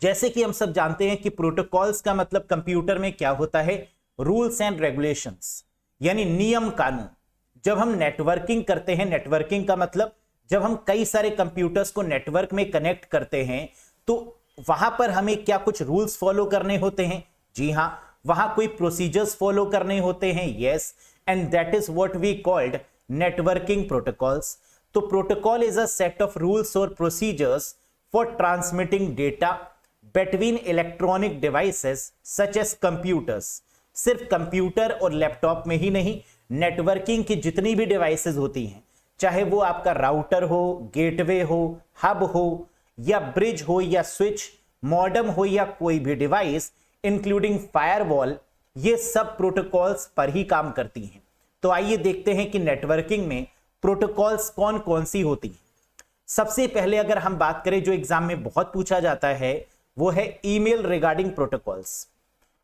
जैसे कि हम सब जानते हैं कि प्रोटोकॉल्स का मतलब कंप्यूटर में क्या होता है, रूल्स एंड रेगुलेशंस, यानी नियम कानून। जब हम नेटवर्किंग करते हैं, नेटवर्किंग का मतलब जब हम कई सारे कंप्यूटर्स को नेटवर्क में कनेक्ट करते हैं तो वहां पर हमें क्या कुछ रूल्स फॉलो करने होते हैं? जी हां, वहां कोई प्रोसीजर्स फॉलो करने होते हैं। Yes, and that is what we called networking protocols. तो protocol is a set of rules और procedures for transmitting data between electronic devices such as computers. सिर्फ कंप्यूटर और लैपटॉप में ही नहीं, नेटवर्किंग की जितनी भी डिवाइसेस होती हैं, चाहे वो आपका राउटर हो, गेटवे हो, हब हो, या ब्रिज हो, या स्विच, मॉडेम हो, या कोई भी डिवाइस इंक्लूडिंग फायरवॉल, ये सब प्रोटोकॉल्स पर ही काम करती हैं। तो आइए देखते हैं कि नेटवर्किंग में प्रोटोकॉल्स कौन कौन सी होती हैं। सबसे पहले अगर हम बात करें, जो एग्जाम में बहुत पूछा जाता है, वो है ईमेल रिगार्डिंग प्रोटोकॉल्स।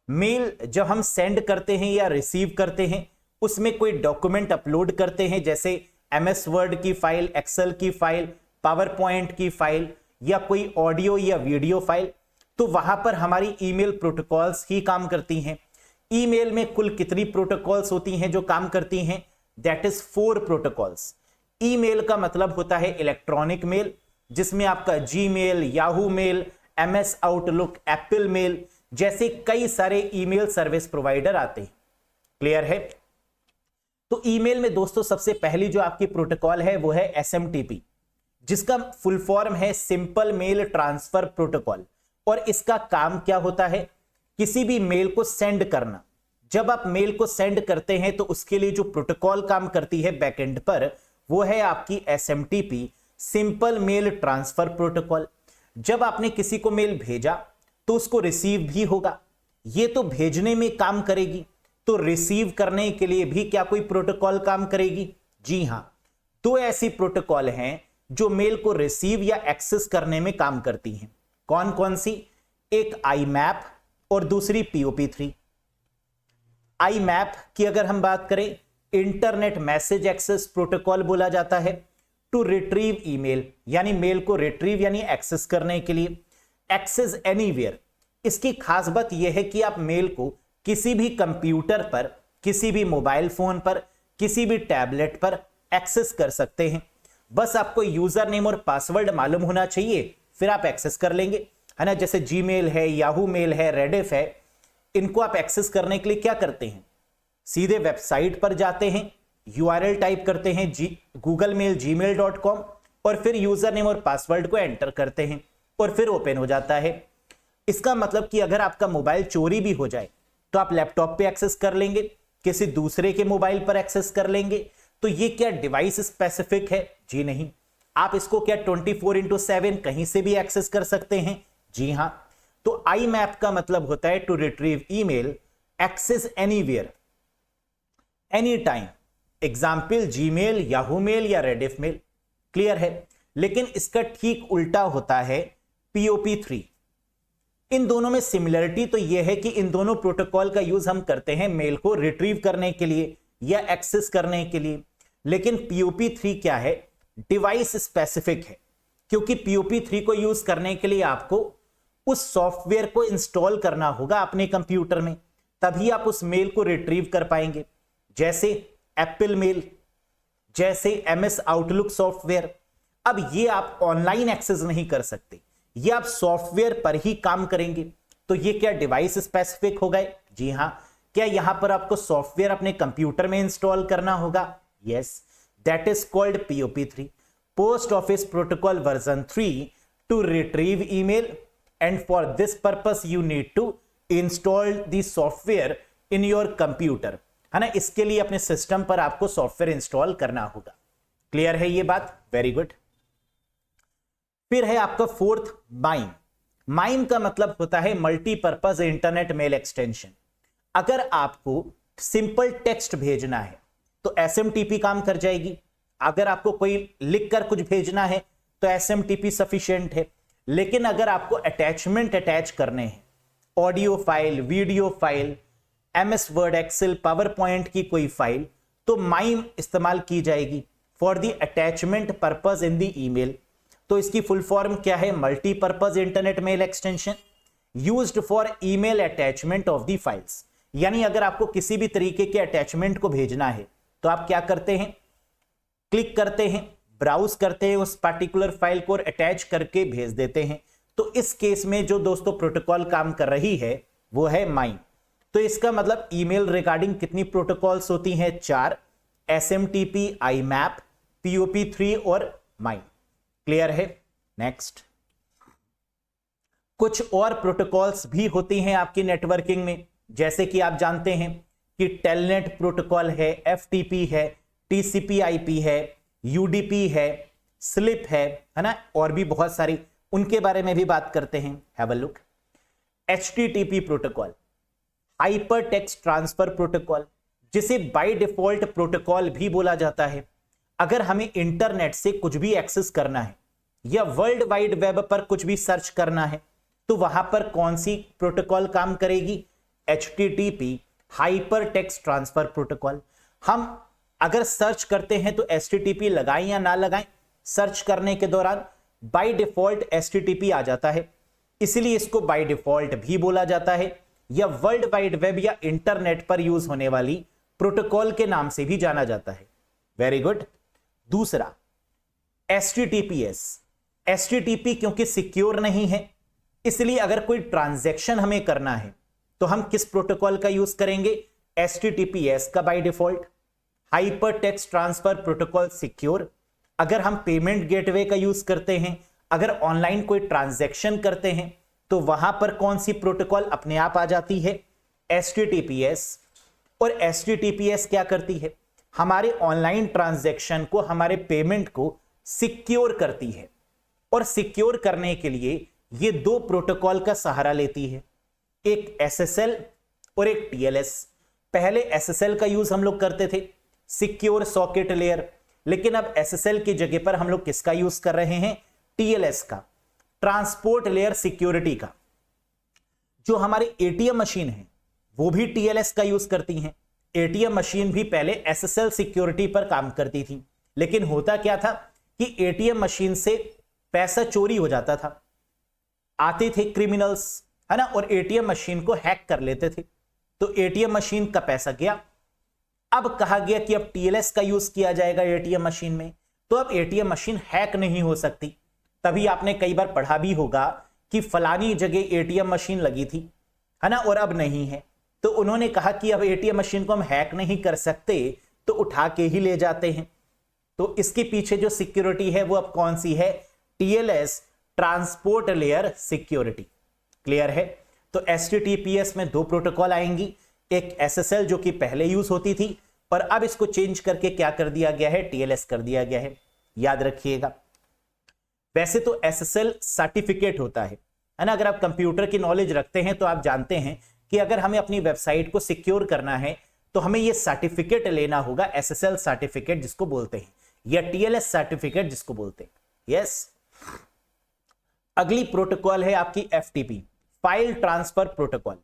मेल जब हम सेंड करते हैं या रिसीव करते हैं, उसमें कोई डॉक्यूमेंट अपलोड करते हैं, जैसे MS वर्ड की फाइल, एक्सेल की फाइल, पावर पॉइंट की फाइल, या कोई ऑडियो या वीडियो फाइल, तो वहां पर हमारी ईमेल प्रोटोकॉल्स ही काम करती हैं। ईमेल में कुल कितनी प्रोटोकॉल्स होती हैं जो काम करती हैं? That is 4 protocols. ईमेल का मतलब होता है इलेक्ट्रॉनिक मेल, जिसमें आपका Gmail, Yahoo mail, MS Outlook, Apple mail जैसे कई सारे ईमेल सर्विस प्रोवाइडर आते हैं। क्लियर है? तो ईमेल में दोस्तों सबसे पहली जो आपकी प्रोटोकॉल है वो है SMTP, जिसका फुल फॉर्म है सिंपल मेल ट्रांसफर प्रोटोकॉल। और इसका काम क्या होता है? किसी भी मेल को सेंड करना। जब आप मेल को सेंड करते हैं तो उसके लिए जो प्रोटोकॉल काम करती है बैकएंड पर, वो है आपकी SMTP, simple mail transfer protocol. जब आपने किसी को मेल भेजा तो उसको रिसीव भी होगा, ये तो भेजने में काम करेगी, तो रिसीव करने के लिए भी क्या कोई प्रोटोकॉल काम करेगी? जी हां, 2 ऐसी प्रोटोकॉल हैं जो मेल को रिसीव या एक्सेस करने में काम करती हैं। कौन कौन सी? एक IMAP और दूसरी POP3। IMAP की अगर हम बात करें, इंटरनेट मैसेज एक्सेस प्रोटोकॉल बोला जाता है, टू रिट्रीव ईमेल, यानी मेल को रिट्रीव यानी एक्सेस करने के लिए। एक्सेस एनीवेयर, इसकी खास बात यह है कि आप मेल को किसी भी कंप्यूटर पर, किसी भी मोबाइल फोन पर, किसी भी टैबलेट पर एक्सेस कर सकते हैं। बस आपको यूजर नेम और पासवर्ड मालूम होना चाहिए, फिर आप एक्सेस कर लेंगे, है ना। जैसे जीमेल है, याहू मेल है, रेडिफ है, इनको आप एक्सेस करने के लिए क्या करते हैं? सीधे वेबसाइट पर जाते हैं, URL टाइप करते हैं गूगल मेल gmail.com, और फिर यूजर नेम और पासवर्ड को एंटर करते हैं और फिर ओपन हो जाता है। इसका मतलब कि अगर आपका मोबाइल चोरी भी हो जाए तो आप लैपटॉप पे एक्सेस कर लेंगे, किसी दूसरे के मोबाइल पर एक्सेस कर लेंगे। तो ये क्या डिवाइस स्पेसिफिक है? जी नहीं। आप इसको क्या 24/7 कहीं से भी एक्सेस कर सकते हैं? जी हां। तो IMAP का मतलब होता है to retrieve email, access anywhere, any time. Example Gmail, Yahoo mail या रेडिफ मेल। क्लियर है? लेकिन इसका ठीक उल्टा होता है POP3। इन दोनों में सिमिलरिटी तो यह है कि इन दोनों प्रोटोकॉल का यूज हम करते हैं मेल को रिट्रीव करने के लिए या एक्सेस करने के लिए, लेकिन POP3 क्या है? डिवाइस स्पेसिफिक है, क्योंकि POP3 को यूज करने के लिए आपको उस सॉफ्टवेयर को इंस्टॉल करना होगा अपने कंप्यूटर में, तभी आप उस मेल को रिट्रीव कर पाएंगे। जैसे एप्पल मेल, जैसे MS आउटलुक सॉफ्टवेयर। अब ये आप ऑनलाइन एक्सेस नहीं कर सकते, ये आप सॉफ्टवेयर पर ही काम करेंगे। तो ये क्या डिवाइस स्पेसिफिक हो गए? जी हां। क्या यहां पर आपको सॉफ्टवेयर अपने कंप्यूटर में इंस्टॉल करना होगा? Yes, that is called POP3, post office protocol version 3, to retrieve email, and for this purpose you need to install the software in your computer, है ना। इसके लिए अपने सिस्टम पर आपको सॉफ्टवेयर इंस्टॉल करना होगा। क्लियर है ये बात? Very good. फिर है आपका 4th माइम। माइम का मतलब होता है मल्टीपर्पज इंटरनेट मेल एक्सटेंशन। अगर आपको सिंपल टेक्स्ट भेजना है तो SMTP काम कर जाएगी। अगर आपको कोई लिखकर कुछ भेजना है तो SMTP सफिशिएंट है। लेकिन अगर आपको अटैचमेंट अटैच करने हैं, audio file, video file, MS word, Excel, PowerPoint की कोई फाइल, तो माइम इस्तेमाल की जाएगी for the attachment purpose in the email. तो इसकी फुल फॉर्म क्या है? Multipurpose internet mail extension. Used for email attachment of the files. यानी अगर आपको किसी भी तरीके के अटैचमेंट को भेजना है तो आप क्या करते हैं, क्लिक करते हैं, ब्राउज करते हैं उस पार्टिकुलर फाइल को और अटैच करके भेज देते हैं। तो इस केस में जो दोस्तों प्रोटोकॉल काम कर रही है वो है माइन। तो इसका मतलब ईमेल रिगार्डिंग कितनी प्रोटोकॉल्स होती हैं, 4, SMTP, IMAP, POP3 और माइन। क्लियर है। नेक्स्ट, कुछ और प्रोटोकॉल्स भी होती हैं आपकी नेटवर्किंग में, जैसे कि आप जानते हैं कि टेलनेट प्रोटोकॉल है, FTP है, TCP/IP है, UDP है, स्लिप है ना, और भी बहुत सारी, उनके बारे में भी बात करते हैं। Have a look. HTTP protocol, hyper text transfer protocol, जिसे बाय डिफॉल्ट प्रोटोकॉल भी बोला जाता है। अगर हमें इंटरनेट से कुछ भी एक्सेस करना है या वर्ल्ड वाइड वेब पर कुछ भी सर्च करना है तो वहां पर कौन सी प्रोटोकॉल काम करेगी, HTTP, hyper text transfer protocol. हम अगर सर्च करते हैं तो HTTP लगाएं या ना लगाएं, सर्च करने के दौरान बाय डिफॉल्ट HTTP आ जाता है, इसलिए इसको बाय डिफॉल्ट भी बोला जाता है, या वर्ल्ड वाइड वेब या इंटरनेट पर यूज होने वाली प्रोटोकॉल के नाम से भी जाना जाता है। Very good. दूसरा HTTPS। HTTP क्योंकि सिक्योर नहीं है, इसलिए अगर कोई ट्रांजैक्शन हमें करना है तो हम किस प्रोटोकॉल का यूज करेंगे, HTTPS का by default. Hyper text transfer protocol secure. अगर हम पेमेंट गेटवे का यूज करते हैं, अगर ऑनलाइन कोई ट्रांजैक्शन करते हैं तो वहां पर कौन सी प्रोटोकॉल अपने आप आ जाती है, HTTPS। और HTTPS क्या करती है, हमारे ऑनलाइन ट्रांजैक्शन को, हमारे पेमेंट को सिक्योर करती है, और सिक्योर करने के लिए ये दो प्रोटोकॉल का सहारा लेती है, एक SSL और एक TLS। पहले SSL का यूज हम लोग करते थे, सिक्योर सॉकेट लेयर, लेकिन अब SSL की जगह पर हम लोग किसका यूज कर रहे हैं, TLS का, ट्रांसपोर्ट लेयर सिक्योरिटी का। जो हमारी ATM मशीन है वो भी TLS का यूज करती हैं। ATM मशीन भी पहले SSL सिक्योरिटी पर काम करती थी, लेकिन होता क्या था कि ATM मशीन से पैसा चोरी हो जाता था, आते थे क्रिमिनल्स, है ना, और ATM मशीन को हैक कर लेते थे, तो ATM मशीन का पैसा गया। अब कहा गया कि अब TLS का यूज किया जाएगा ATM मशीन में, तो अब ATM मशीन हैक नहीं हो सकती। तभी आपने कई बार पढ़ा भी होगा कि फलानी जगह ATM मशीन लगी थी, है ना, और अब नहीं है, तो उन्होंने कहा कि अब ATM मशीन को हम हैक नहीं कर सकते तो उठा के ही ले जाते हैं। तो इसके पीछे जो सिक्योरिटी है वो अब कौन सी है, TLS, transport layer security. Clear है। तो HTTPS में दो प्रोटोकॉल आएंगी, एक SSL जो कि पहले यूज होती थी और अब इसको चेंज करके क्या कर दिया गया है, TLS कर दिया गया है, याद रखिएगा। वैसे तो SSL सर्टिफिकेट होता है ना, अगर आप कंप्यूटर की नॉलेज रखते हैं तो आप जानते हैं कि अगर हमें अपनी वेबसाइट को सिक्योर करना है तो हमें यह सर्टिफिकेट लेना होगा, SSL सर्टिफिकेट जिसको बोलते हैं, या TLS सर्टिफिकेट जिसको बोलते हैं। यस। अगली प्रोटोकॉल है आपकी FTP, फाइल ट्रांसफर प्रोटोकॉल,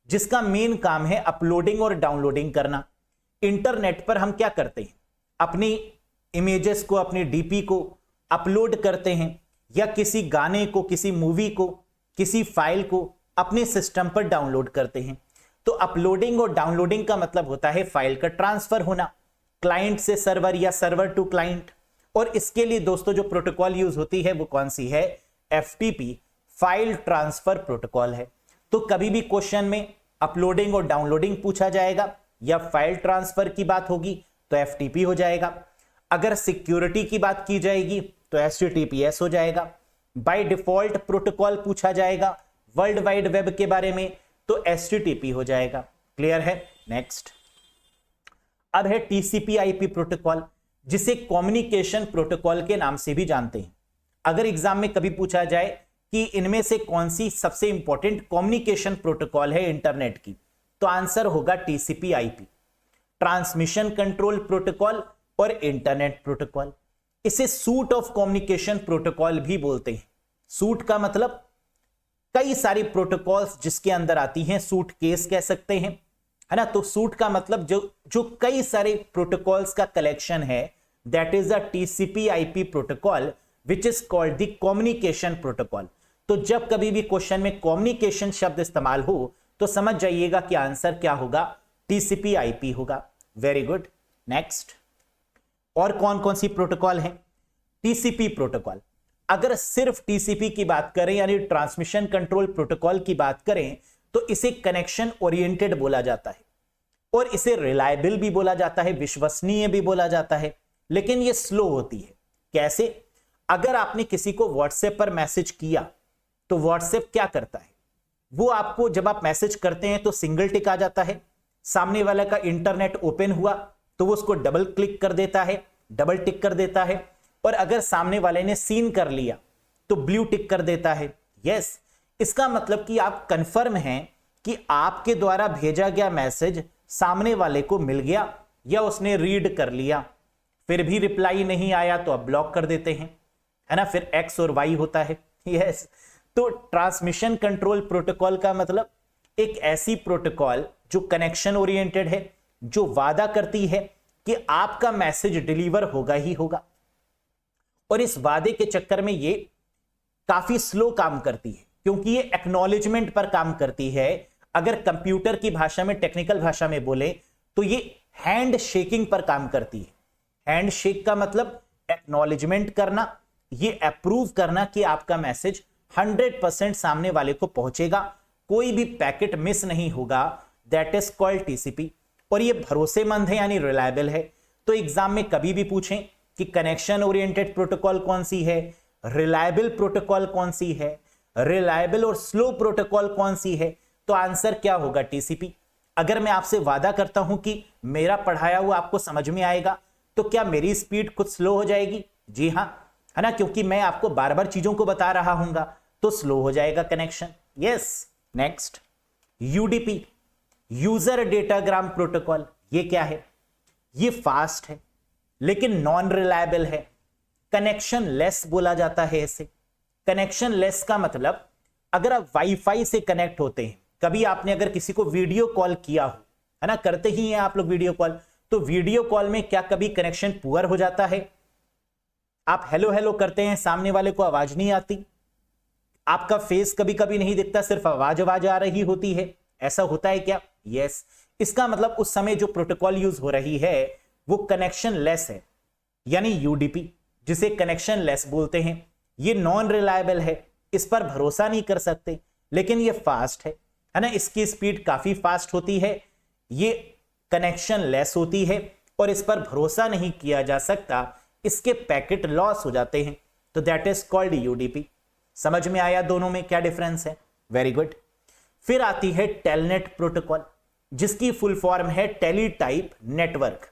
जिसका मेन काम है अपलोडिंग और डाउनलोडिंग करना। इंटरनेट पर हम क्या करते हैं, अपनी इमेजेस को, अपनी DP को अपलोड करते हैं, या किसी गाने को, किसी मूवी को, किसी फाइल को अपने सिस्टम पर डाउनलोड करते हैं। तो अपलोडिंग और डाउनलोडिंग का मतलब होता है फाइल का ट्रांसफर होना, क्लाइंट से सर्वर या सर्वर टू क्लाइंट। और इसके लिए दोस्तों जो प्रोटोकॉल यूज होती है वो कौन सी है, FTP, फाइल ट्रांसफर प्रोटोकॉल है। तो कभी भी क्वेश्चन में अपलोडिंग और डाउनलोडिंग पूछा जाएगा या फाइल ट्रांसफर की बात होगी तो FTP हो जाएगा। अगर सिक्योरिटी की बात की जाएगी तो HTTPS हो जाएगा। बाय डिफॉल्ट प्रोटोकॉल पूछा जाएगा वर्ल्ड वाइड वेब के बारे में तो HTTP हो जाएगा। क्लियर है। नेक्स्ट, अब है TCP/IP प्रोटोकॉल, जिसे कम्युनिकेशन प्रोटोकॉल के नाम से भी जानते हैं। अगर एग्जाम में कभी पूछा जाए कि इनमें से कौन सी सबसे इंपॉर्टेंट कम्युनिकेशन प्रोटोकॉल है इंटरनेट की, तो आंसर होगा TCP/IP, ट्रांसमिशन कंट्रोल प्रोटोकॉल और इंटरनेट प्रोटोकॉल। इसे सूट ऑफ कम्युनिकेशन प्रोटोकॉल भी बोलते हैं। सूट का मतलब कई सारी प्रोटोकॉल्स जिसके अंदर आती हैं, सूट केस कह सकते हैं, है ना। तो सूट का मतलब जो कई सारे प्रोटोकॉल्स का कलेक्शन है, that is the TCP/IP protocol which is called the communication protocol. तो जब कभी भी क्वेश्चन में कम्युनिकेशन शब्द इस्तेमाल हो तो समझ जाइएगा कि आंसर क्या होगा, टीसीपी आईपी होगा। Very good. नेक्स्ट, और कौन कौन सी प्रोटोकॉल है? TCP protocol. अगर सिर्फ टीसीपी की बात करें यानी ट्रांसमिशन कंट्रोल प्रोटोकॉल की बात करें तो इसे कनेक्शन ओरिएंटेड बोला जाता है और इसे रिलायबल भी बोला जाता है, विश्वसनीय भी बोला जाता है, लेकिन यह स्लो होती है। कैसे? अगर आपने किसी को व्हाट्सएप पर मैसेज किया तो व्हाट्सएप क्या करता है, वो आपको जब आप मैसेज करते हैं तो सिंगल टिक आ जाता है, सामने वाले का इंटरनेट ओपन हुआ तो वो उसको डबल क्लिक कर देता है, डबल टिक कर देता है, और अगर सामने वाले ने सीन कर लिया तो ब्लू टिक कर देता है। यस, इसका मतलब कि आप कंफर्म हैं कि आपके द्वारा भेजा गया मैसेज सामने वाले को मिल गया या उसने रीड कर लिया। फिर भी रिप्लाई नहीं आया तो आप ब्लॉक कर देते हैं, है ना, फिर एक्स और वाई होता है। यस, तो ट्रांसमिशन कंट्रोल प्रोटोकॉल का मतलब एक ऐसी प्रोटोकॉल जो कनेक्शन ओरिएंटेड है, जो वादा करती है कि आपका मैसेज डिलीवर होगा ही होगा, और इस वादे के चक्कर में ये काफी स्लो काम करती है क्योंकि ये एक्नॉलेजमेंट पर काम करती है। अगर कंप्यूटर की भाषा में, टेक्निकल भाषा में बोले तो ये हैंड शेकिंग पर काम करती है। हैंड शेक का मतलब एक्नॉलेजमेंट करना, ये अप्रूव करना कि आपका मैसेज 100% सामने वाले को पहुंचेगा, कोई भी पैकेट मिस नहीं होगा। That is called TCP. और ये भरोसेमंद है यानी रिलायबल है। तो एग्जाम में कभी भी पूछें कि कनेक्शन ओरिएंटेड प्रोटोकॉल कौन सी है, रिलायबल प्रोटोकॉल कौन सी है, रिलायबल और स्लो प्रोटोकॉल कौन सी है, तो आंसर क्या होगा? टीसीपी। अगर मैं आपसे वादा करता हूं कि मेरा पढ़ाया हुआ आपको समझ में आएगा तो क्या मेरी स्पीड कुछ स्लो हो जाएगी? जी हां, है ना, क्योंकि मैं आपको बार बार चीजों को बता रहा हूंगा तो स्लो हो जाएगा connection. Yes. Next, UDP, user datagram protocol. ये क्या है? ये फास्ट है लेकिन नॉन रिलायबल है, कनेक्शन लेस बोला जाता है इसे। कनेक्शन लेस का मतलब अगर आप वाईफाई से कनेक्ट होते हैं, कभी आपने अगर किसी को वीडियो कॉल किया हो, है ना, करते ही हैं आप लोग वीडियो कॉल, तो वीडियो कॉल में क्या कभी कनेक्शन पुअर हो जाता है? आप हेलो हेलो करते हैं, सामने वाले को आवाज नहीं आती, आपका फेस कभी कभी नहीं दिखता, सिर्फ आवाज आ रही होती है। ऐसा होता है क्या? यस। इसका मतलब उस समय जो प्रोटोकॉल यूज हो रही है वो कनेक्शन लेस है, यानी यूडीपी, जिसे कनेक्शन लेस बोलते हैं। ये नॉन रिलायबल है, इस पर भरोसा नहीं कर सकते, लेकिन ये फास्ट है ना, इसकी स्पीड काफी फास्ट होती है, ये कनेक्शन लेस होती है और इस पर भरोसा नहीं किया जा सकता, इसके पैकेट लॉस हो जाते हैं, तो दैट इज कॉल्ड यूडीपी। समझ में आया दोनों में क्या डिफरेंस है? Very good. फिर आती है टेलनेट प्रोटोकॉल, जिसकी फुल फॉर्म है टेलीटाइप नेटवर्क।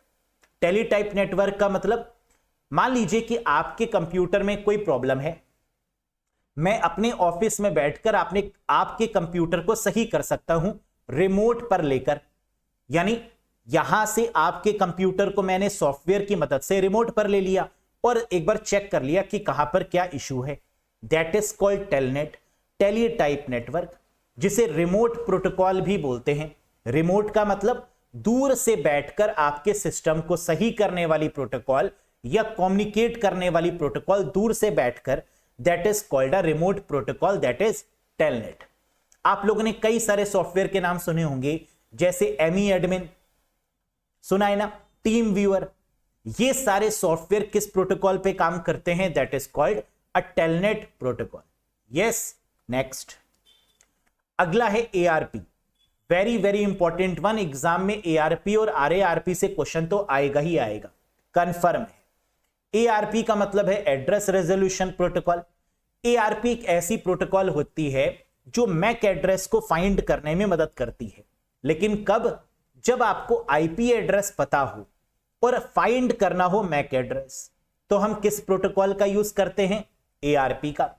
टेलीटाइप नेटवर्क का मतलब, मान लीजिए कि आपके कंप्यूटर में कोई प्रॉब्लम है, मैं अपने ऑफिस में बैठकर आपके कंप्यूटर को सही कर सकता हूं रिमोट पर लेकर, यानी यहां से आपके कंप्यूटर को मैंने सॉफ्टवेयर की मदद से रिमोट पर ले लिया और एक बार चेक कर लिया कि कहां पर क्या इशू है। That is called telnet, teletype network, जिसे रिमोट प्रोटोकॉल भी बोलते हैं। रिमोट का मतलब दूर से बैठकर आपके सिस्टम को सही करने वाली प्रोटोकॉल या कम्युनिकेट करने वाली प्रोटोकॉल, दूर से बैठकर, that is called a remote protocol, that is telnet. आप लोगों ने कई सारे सॉफ्टवेयर के नाम सुने होंगे, जैसे एमी एडमिन सुना है ना, टीम व्यूअर। ये सारे सॉफ्टवेयर किस प्रोटोकॉल पे काम करते हैं? That is called a telnet protocol. Yes. Next, अगला है ARP, very very important one. Exam में एआरपी और आरएआरपी से क्वेश्चन तो आएगा ही आएगा, कंफर्म है। एआरपी का मतलब है एड्रेस रेजोल्यूशन प्रोटोकॉल। एआरपी एक ऐसी प्रोटोकॉल होती है जो मैक एड्रेस को फाइंड करने में मदद करती है, लेकिन कब? जब आपको आईपी एड्रेस पता हो और फाइंड करना हो मैक एड्रेस, तो हम किस प्रोटोकॉल का यूज करते हैं? एआरपी का।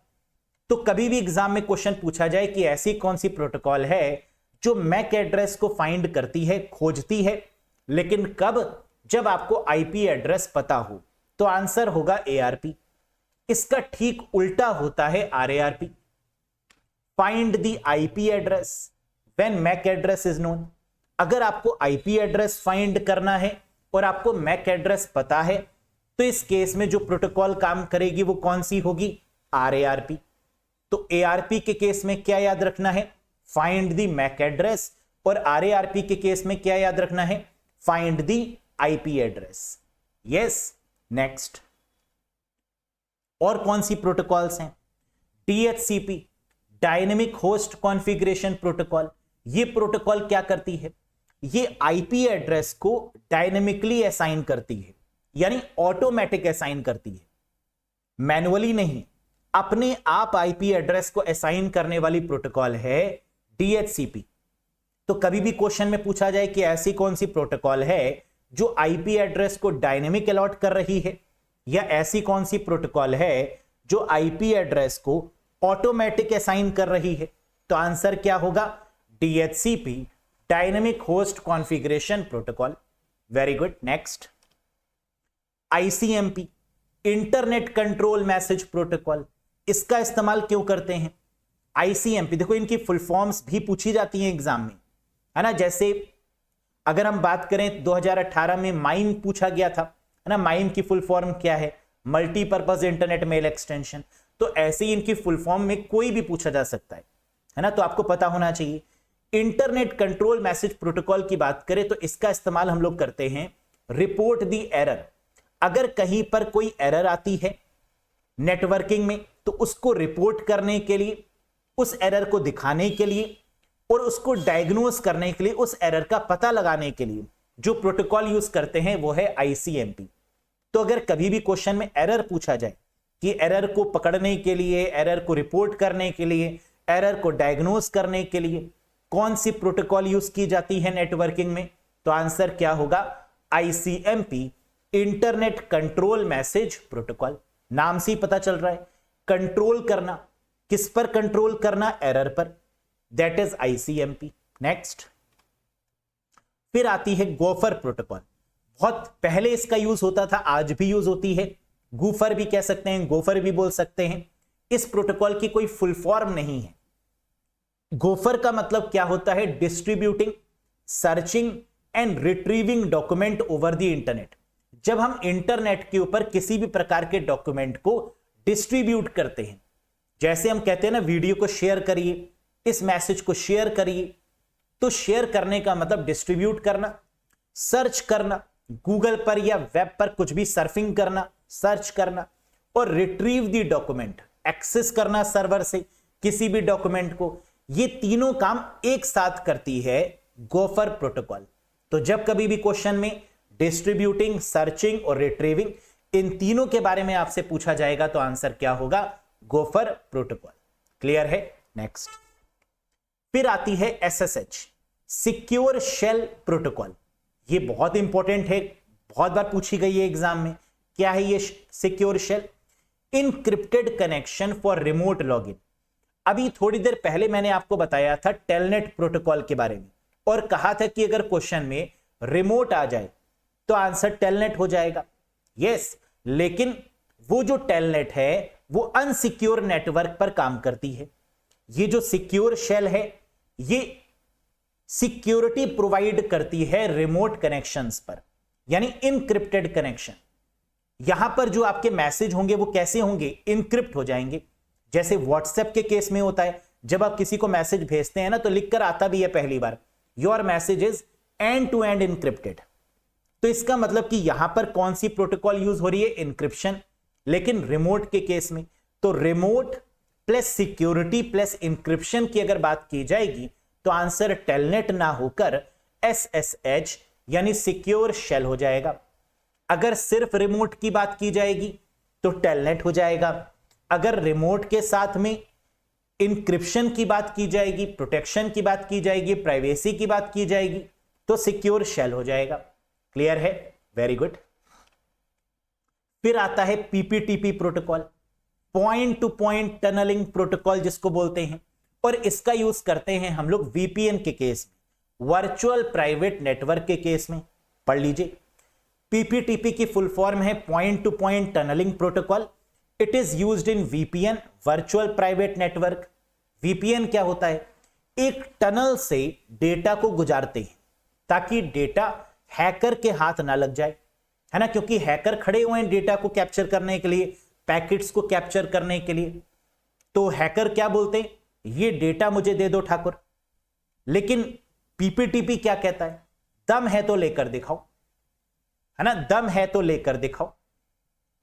तो कभी भी एग्जाम में क्वेश्चन पूछा जाए कि ऐसी कौन सी प्रोटोकॉल है जो मैक एड्रेस को फाइंड करती है, खोजती है, लेकिन कब? जब आपको आईपी एड्रेस पता हो, तो आंसर होगा एआरपी। इसका ठीक उल्टा होता है RARP, find the IP address when MAC address is known. अगर आपको आईपी एड्रेस फाइंड करना है और आपको मैक एड्रेस पता है, तो इस केस में जो प्रोटोकॉल काम करेगी वो कौन सी होगी? आरएआरपी। तो ARP के केस में क्या याद रखना है? Find the MAC address. और RARP के केस में क्या याद रखना है? Find the IP address. Yes, next. और कौन सी प्रोटोकॉल्स हैं? DHCP, dynamic host configuration protocol. ये प्रोटोकॉल क्या करती है? ये IP एड्रेस को डायनेमिकली असाइन करती है, यानी ऑटोमेटिक असाइन करती है, मैनुअली नहीं, अपने आप IP एड्रेस को असाइन करने वाली प्रोटोकॉल है DHCP। तो कभी भी क्वेश्चन में पूछा जाए कि ऐसी कौन सी प्रोटोकॉल है जो IP एड्रेस को डायनेमिक अलॉट कर रही है, या ऐसी कौन सी प्रोटोकॉल है जो IP एड्रेस को ऑटोमेटिक असाइन कर रही है, तो आंसर क्या होगा? DHCP, dynamic host configuration protocol. Very good, next. ICMP, internet control message protocol. इसका इस्तेमाल क्यों करते हैं? ICMP, देखो इनकी फुल फॉर्म्स भी पूछी जाती हैं एग्जाम में, है ना। जैसे अगर हम बात करें 2018 में माइम पूछा गया था, है ना। माइम की फुल फॉर्म क्या है? Multipurpose internet mail extension. तो ऐसे ही इनकी फुल फॉर्म में कोई भी पूछा जा सकता है ना, तो आपको पता होना चाहिए। इंटरनेट कंट्रोल मैसेज प्रोटोकॉल की बात करें तो इसका इस्तेमाल हम लोग करते हैं रिपोर्ट दी एरर। अगर कहीं पर कोई एरर आती है नेटवर्किंग में, तो उसको रिपोर्ट करने के लिए, उस एरर को दिखाने के लिए और उसको डायग्नोज करने के लिए, उस एरर का पता लगाने के लिए जो प्रोटोकॉल यूज करते हैं वो है ICMP। तो अगर कभी भी क्वेश्चन में एरर पूछा जाए कि एरर को पकड़ने के लिए, एरर को रिपोर्ट करने के लिए, एरर को डायग्नोज करने के लिए कौन सी प्रोटोकॉल यूज की जाती है नेटवर्किंग में, तो आंसर क्या होगा? ICMP, internet control message protocol. नाम से ही पता चल रहा है, कंट्रोल करना, किस पर कंट्रोल करना? एरर पर, दैट इज ICMP। नेक्स्ट, फिर आती है गोफर प्रोटोकॉल। बहुत पहले इसका यूज होता था, आज भी यूज होती है। गूफर भी कह सकते हैं, गोफर भी बोल सकते हैं। इस प्रोटोकॉल की कोई फुल फॉर्म नहीं है। गोफर का मतलब क्या होता है? Distributing, searching and retrieving document over the internet. जब हम इंटरनेट के ऊपर किसी भी प्रकार के डॉक्यूमेंट को डिस्ट्रीब्यूट करते हैं, जैसे हम कहते हैं ना वीडियो को शेयर करिए, इस मैसेज को शेयर करिए, तो शेयर करने का मतलब डिस्ट्रीब्यूट करना। सर्च करना, गूगल पर या वेब पर कुछ भी सर्फिंग करना, सर्च करना। और रिट्रीव द डॉक्यूमेंट, एक्सेस करना सर्वर से किसी भी डॉक्यूमेंट को। ये तीनों काम एक साथ करती है गोफर प्रोटोकॉल। तो जब कभी भी क्वेश्चन में डिस्ट्रीब्यूटिंग, सर्चिंग और रिट्रीविंग, इन तीनों के बारे में आपसे पूछा जाएगा तो आंसर क्या होगा? Gopher protocol. क्लियर है? नेक्स्ट, फिर आती है SSH, सिक्योर शेल प्रोटोकॉल। ये बहुत इंपॉर्टेंट है, बहुत बार पूछी गई है एग्जाम में। क्या है ये secure shell? Encrypted connection for remote login. अभी थोड़ी देर पहले मैंने आपको बताया था टेलनेट प्रोटोकॉल के बारे में, और कहा था कि अगर क्वेश्चन में रिमोट आ जाए तो आंसर टेलनेट हो जाएगा। यस, लेकिन वो जो टेलनेट है वो अनसिक्योर नेटवर्क पर काम करती है। ये जो सिक्योर शेल है ये सिक्योरिटी प्रोवाइड करती है रिमोट कनेक्शंस पर, यानी इनक्रिप्टेड कनेक्शन। यहां पर जो आपके मैसेज होंगे वो कैसे होंगे? इनक्रिप्ट हो जाएंगे। जैसे व्हाट्सएप के केस में होता है, जब आप किसी को मैसेज भेजते हैं ना तो लिखकर आता भी है पहली बार, your message is end to end encrypted. तो इसका मतलब कि यहां पर कौन सी प्रोटोकॉल यूज हो रही है? इंक्रिप्शन। लेकिन रिमोट के केस में तो remote plus security plus encryption की अगर बात की जाएगी तो आंसर टेलनेट ना होकर SSH यानी सिक्योर शेल हो जाएगा। अगर सिर्फ रिमोट की बात की जाएगी तो टेलनेट हो जाएगा। अगर रिमोट के साथ में इंक्रिप्शन की बात की जाएगी, प्रोटेक्शन की बात की जाएगी, प्राइवेसी की बात की जाएगी तो सिक्योर शेल हो जाएगा। क्लियर है? Very good. फिर आता है PPTP protocol, point to point tunneling protocol जिसको बोलते हैं, और इसका यूज करते हैं हम लोग VPN के केस में, वर्चुअल प्राइवेट नेटवर्क के केस में। पढ़ लीजिए, PPTP की फुल फॉर्म है point to point tunneling protocol. It is used in VPN, virtual private network. VPN क्या होता है? एक टनल से डेटा को गुजारते हैं ताकि डेटा हैकर के हाथ ना लग जाए, है ना, क्योंकि हैकर खड़े हुए हैं डेटा को कैप्चर करने के लिए, पैकेट्स को कैप्चर करने के लिए। तो हैकर क्या बोलते हैं, ये डेटा मुझे दे दो ठाकुर। लेकिन पीपीटीपी क्या कहता है, दम है तो लेकर दिखाओ, है ना, दम है तो लेकर दिखाओ।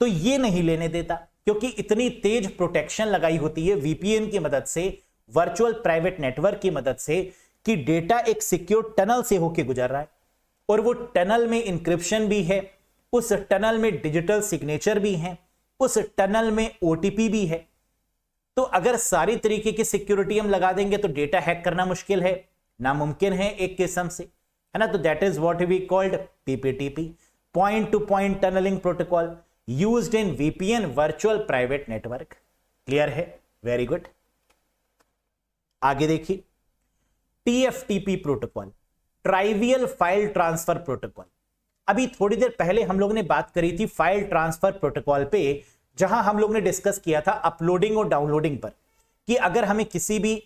तो ये नहीं लेने देता, क्योंकि इतनी तेज प्रोटेक्शन लगाई होती है वीपीएन की मदद से, वर्चुअल प्राइवेट नेटवर्क की मदद से, कि डेटा एक सिक्योर टनल से होके गुजर रहा है, और वो टनल में इंक्रिप्शन भी है, उस टनल में डिजिटल सिग्नेचर भी है, उस टनल में ओटीपी भी है। तो अगर सारी तरीके की सिक्योरिटी हम लगा देंगे तो डेटा हैक करना मुश्किल है, नामुमकिन है एक किस्म से, है ना। तो that is what we called PPTP, point to point tunneling protocol used in VPN, virtual private network. Clear है, वेरी गुड। आगे देखिए, TFTP protocol, trivial file transfer protocol. अभी थोड़ी देर पहले हम लोग ने बात करी थी फाइल ट्रांसफर प्रोटोकॉल पे, जहां हम लोग ने डिस्कस किया था अपलोडिंग और डाउनलोडिंग पर, कि अगर हमें किसी भी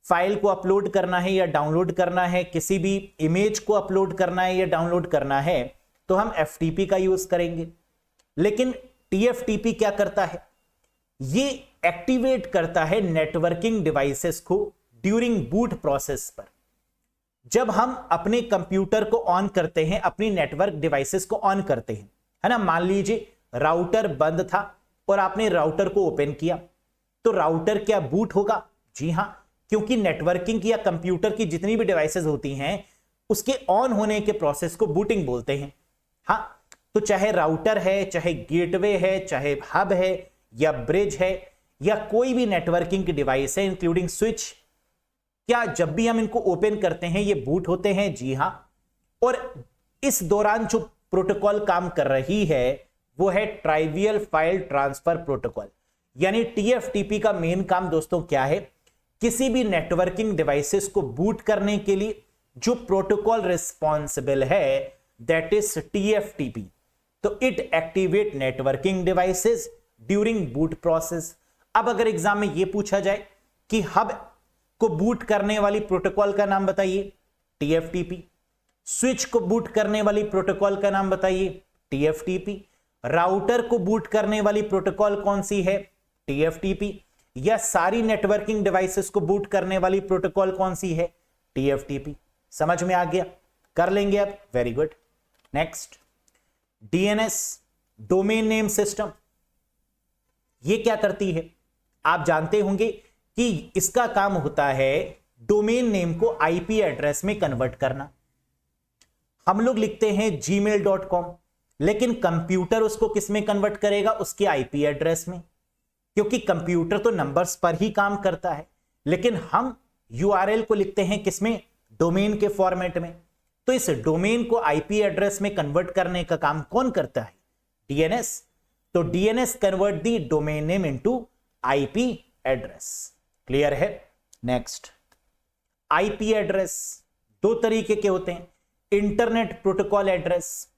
फाइल को अपलोड करना है या डाउनलोड करना है, किसी भी इमेज को अपलोड करना है या डाउनलोड करना है, तो हम एफटीपी का यूज करेंगे। लेकिन टीएफटीपी क्या करता है, ये एक्टिवेट करता है नेटवर्किंग डिवाइसेस को ड्यूरिंग बूट प्रोसेस पर। जब हम अपने कंप्यूटर को ऑन करते हैं, अपनी नेटवर्क डिवाइसेस को ऑन करते हैं, है ना, मान लीजिए राउटर बंद था और आपने राउटर को ओपन किया, तो राउटर क्या बूट होगा? जी हां, क्योंकि नेटवर्किंग की या कंप्यूटर की जितनी भी डिवाइसेस होती हैं, उसके ऑन होने के प्रोसेस को बूटिंग बोलते हैं। हां, तो चाहे राउटर है, चाहे गेटवे है, चाहे हब है या ब्रिज है, या कोई भी नेटवर्किंग की डिवाइस है इंक्लूडिंग स्विच, क्या जब भी हम इनको ओपन करते हैं ये बूट होते हैं? जी हां। और इस दौरान जो प्रोटोकॉल काम कर रही है वो है ट्राइवियल फाइल ट्रांसफर प्रोटोकॉल, यानी टीएफटीपी का मेन काम दोस्तों क्या है, किसी भी नेटवर्किंग डिवाइसेस को बूट करने के लिए जो प्रोटोकॉल रिस्पॉन्सिबल है दैट इज टीएफटीपी। तो it activate networking devices during boot process. अब अगर एग्जाम में यह पूछा जाए कि हब को बूट करने वाली प्रोटोकॉल का नाम बताइए, टीएफटीपी। स्विच को बूट करने वाली प्रोटोकॉल का नाम बताइए, टीएफटीपी। राउटर को बूट करने वाली प्रोटोकॉल कौन सी है? टीएफटीपी। या सारी नेटवर्किंग डिवाइसेस को बूट करने वाली प्रोटोकॉल कौन सी है? टीएफटीपी। समझ में आ गया? कर लेंगे अब, very good. Next, DNS, domain name system. ये क्या करती है? आप जानते होंगे कि इसका काम होता है डोमेन नेम को आईपी एड्रेस में कन्वर्ट करना। हम लोग लिखते हैं gmail.com, लेकिन कंप्यूटर उसको किस में कन्वर्ट करेगा? उसके आईपी एड्रेस में, क्योंकि कंप्यूटर तो नंबर्स पर ही काम करता है, लेकिन हम यूआरएल को लिखते हैं किसमें? डोमेन के फॉर्मेट में। तो इस डोमेन को आईपी एड्रेस में कन्वर्ट करने का काम कौन करता है? डीएनएस। तो डीएनएस कन्वर्ट दी domain name into IP address. Clear है? नेक्स्ट, आईपी एड्रेस दो तरीके के होते हैं। इंटरनेट प्रोटोकॉल एड्रेस,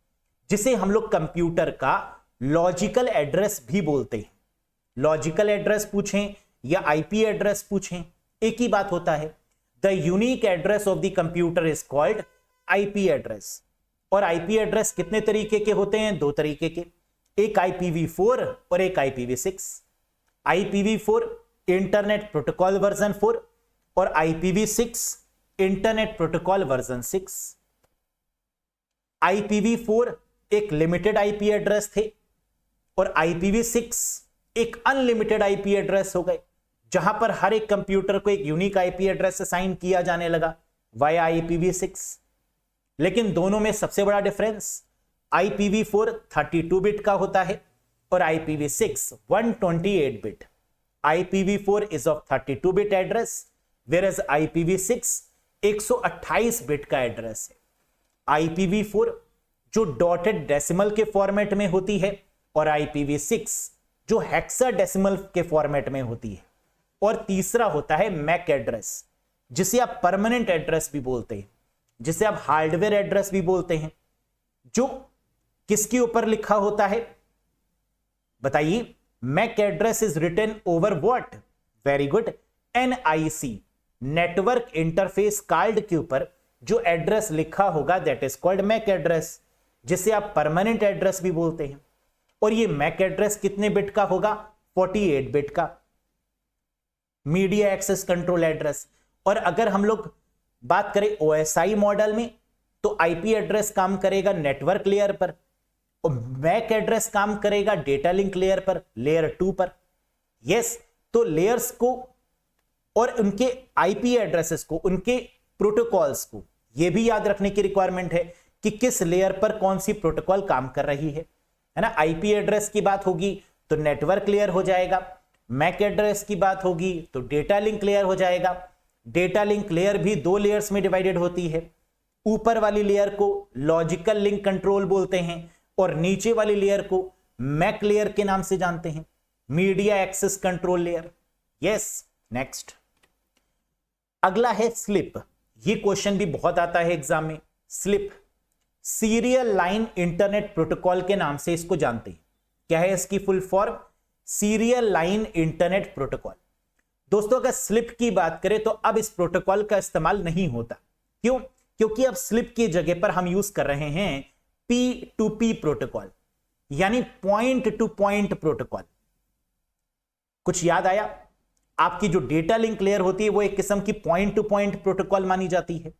जिसे हम लोग कंप्यूटर का लॉजिकल एड्रेस भी बोलते हैं। लॉजिकल एड्रेस पूछें या आईपी एड्रेस पूछें, एक ही बात होता है। The unique address of the computer is called IP address. और आईपी एड्रेस कितने तरीके के होते हैं? दो तरीके के, एक IPv4 और एक IPv6। IPv4 internet protocol version 4 और IPv6 internet protocol version 6। IPv4 एक लिमिटेड आईपी एड्रेस थे और IPv6 एक अनलिमिटेड आईपी एड्रेस हो गए, जहां पर हर एक कंप्यूटर को एक यूनिक आईपी एड्रेस असाइन किया जाने लगा वाया IPv6। लेकिन दोनों में सबसे बड़ा डिफरेंस, IPv4 32 बिट का होता है और IPv6 128 bit. IPv4 is of 32 bit address, whereas IPv6 128 bit का एड्रेस है। IPv4 जो डॉटेड डेसिमल के फॉर्मेट में होती है और IPv6 जो हेक्साडेसिमल के फॉर्मेट में होती है। और तीसरा होता है मैक एड्रेस, जिसे आप परमानेंट एड्रेस भी बोलते हैं, जिसे आप हार्डवेयर एड्रेस भी बोलते हैं, जो किसके ऊपर लिखा होता है? बताइए। MAC address is written over what? Very good, NIC, network interface card के ऊपर जो एड्रेस लिखा होगा that is called MAC address, जिसे आप परमानेंट एड्रेस भी बोलते हैं। और ये मैक एड्रेस कितने बिट का होगा? 48 बिट का। Media access control address. और अगर हम लोग बात करें OSI मॉडल में तो आईपी एड्रेस काम करेगा नेटवर्क लेयर पर और मैक एड्रेस काम करेगा डेटा लिंक लेयर पर, लेयर 2 पर। यस, तो लेयर्स को और उनके आईपी एड्रेसेस को, उनके प्रोटोकॉल्स को यह भी याद रखने की रिक्वायरमेंट है कि किस लेयर पर कौन सी प्रोटोकॉल काम कर रही है ना। आईपी एड्रेस की बात होगी तो नेटवर्क लेयर हो जाएगा, मैक एड्रेस की बात होगी तो डेटा लिंक लेयर हो जाएगा। डेटा लिंक लेयर भी 2 लेयर्स में डिवाइडेड होती है। ऊपर वाली लेयर को लॉजिकल लिंक कंट्रोल बोलते हैं और नीचे वाली लेयर को मैक लेयर के नाम से जानते हैं, media access control layer. Yes, next अगला है स्लिप। ये क्वेश्चन भी बहुत आता है एग्जाम में। Slip serial line internet protocol के नाम से इसको जानते हैं। क्या है इसकी full form? Serial line internet protocol. दोस्तों अगर स्लिप की बात करें तो अब इस प्रोटोकॉल का इस्तेमाल नहीं होता। क्यों? क्योंकि अब स्लिप की जगह पर हम यूज कर रहे हैं P2P प्रोटोकॉल, यानी पॉइंट टू पॉइंट प्रोटोकॉल। कुछ याद आया? आपकी जो डेटा लिंक लेयर होती है वो एक किस्म की पॉइंट टू पॉइंट प्रोटोकॉल मानी जाती है।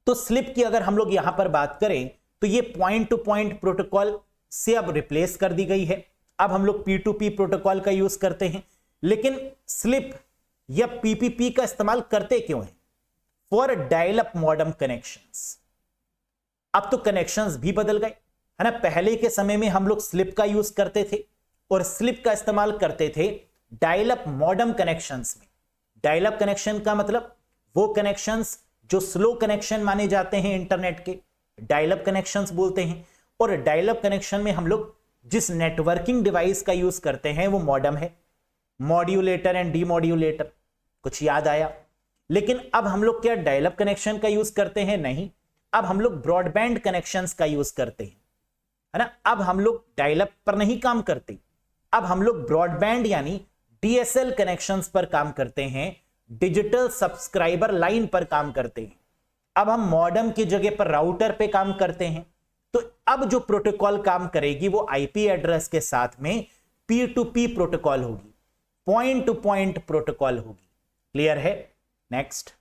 तो स्लिप की अगर हम लोग यहां पर बात करें तो ये पॉइंट टू पॉइंट प्रोटोकॉल से अब रिप्लेस कर दी गई है। अब हम लोग P2P प्रोटोकॉल का यूज करते हैं। लेकिन स्लिप या PPP का इस्तेमाल करते क्यों है? For dial up modem connections. अब तो कनेक्शंस भी बदल गए, है ना। पहले के समय में हम लोग स्लिप का यूज करते थे और स्लिप का इस्तेमाल करते थे डायल अप मॉडेम कनेक्शंस में। डायल अप कनेक्शन का मतलब वो कनेक्शंस जो स्लो कनेक्शन माने जाते हैं इंटरनेट के, डायल अप कनेक्शंस बोलते हैं। और डायल अप कनेक्शन में हम लोग जिस नेटवर्किंग डिवाइस का यूज करते हैं वो मॉडेम है, मॉड्यूलेटर एंड डीमॉड्यूलेटर। कुछ याद आया? लेकिन अब हम लोग क्या डायल अप कनेक्शन का यूज करते हैं? नहीं, अब हम लोग ब्रॉडबैंड कनेक्शंस का यूज करते हैं, है ना। अब हम लोग डायल अप पर नहीं काम करते, अब हम लोग ब्रॉडबैंड यानी DSL कनेक्शंस पर काम करते हैं, डिजिटल सब्सक्राइबर लाइन पर काम करते हैं। अब हम मॉडेम की जगह पर राउटर पे काम करते हैं। तो अब जो प्रोटोकॉल काम करेगी वो आईपी एड्रेस के साथ में P2P प्रोटोकॉल होगी, पॉइंट टू पॉइंट प्रोटोकॉल होगी। क्लियर है? नेक्स्ट,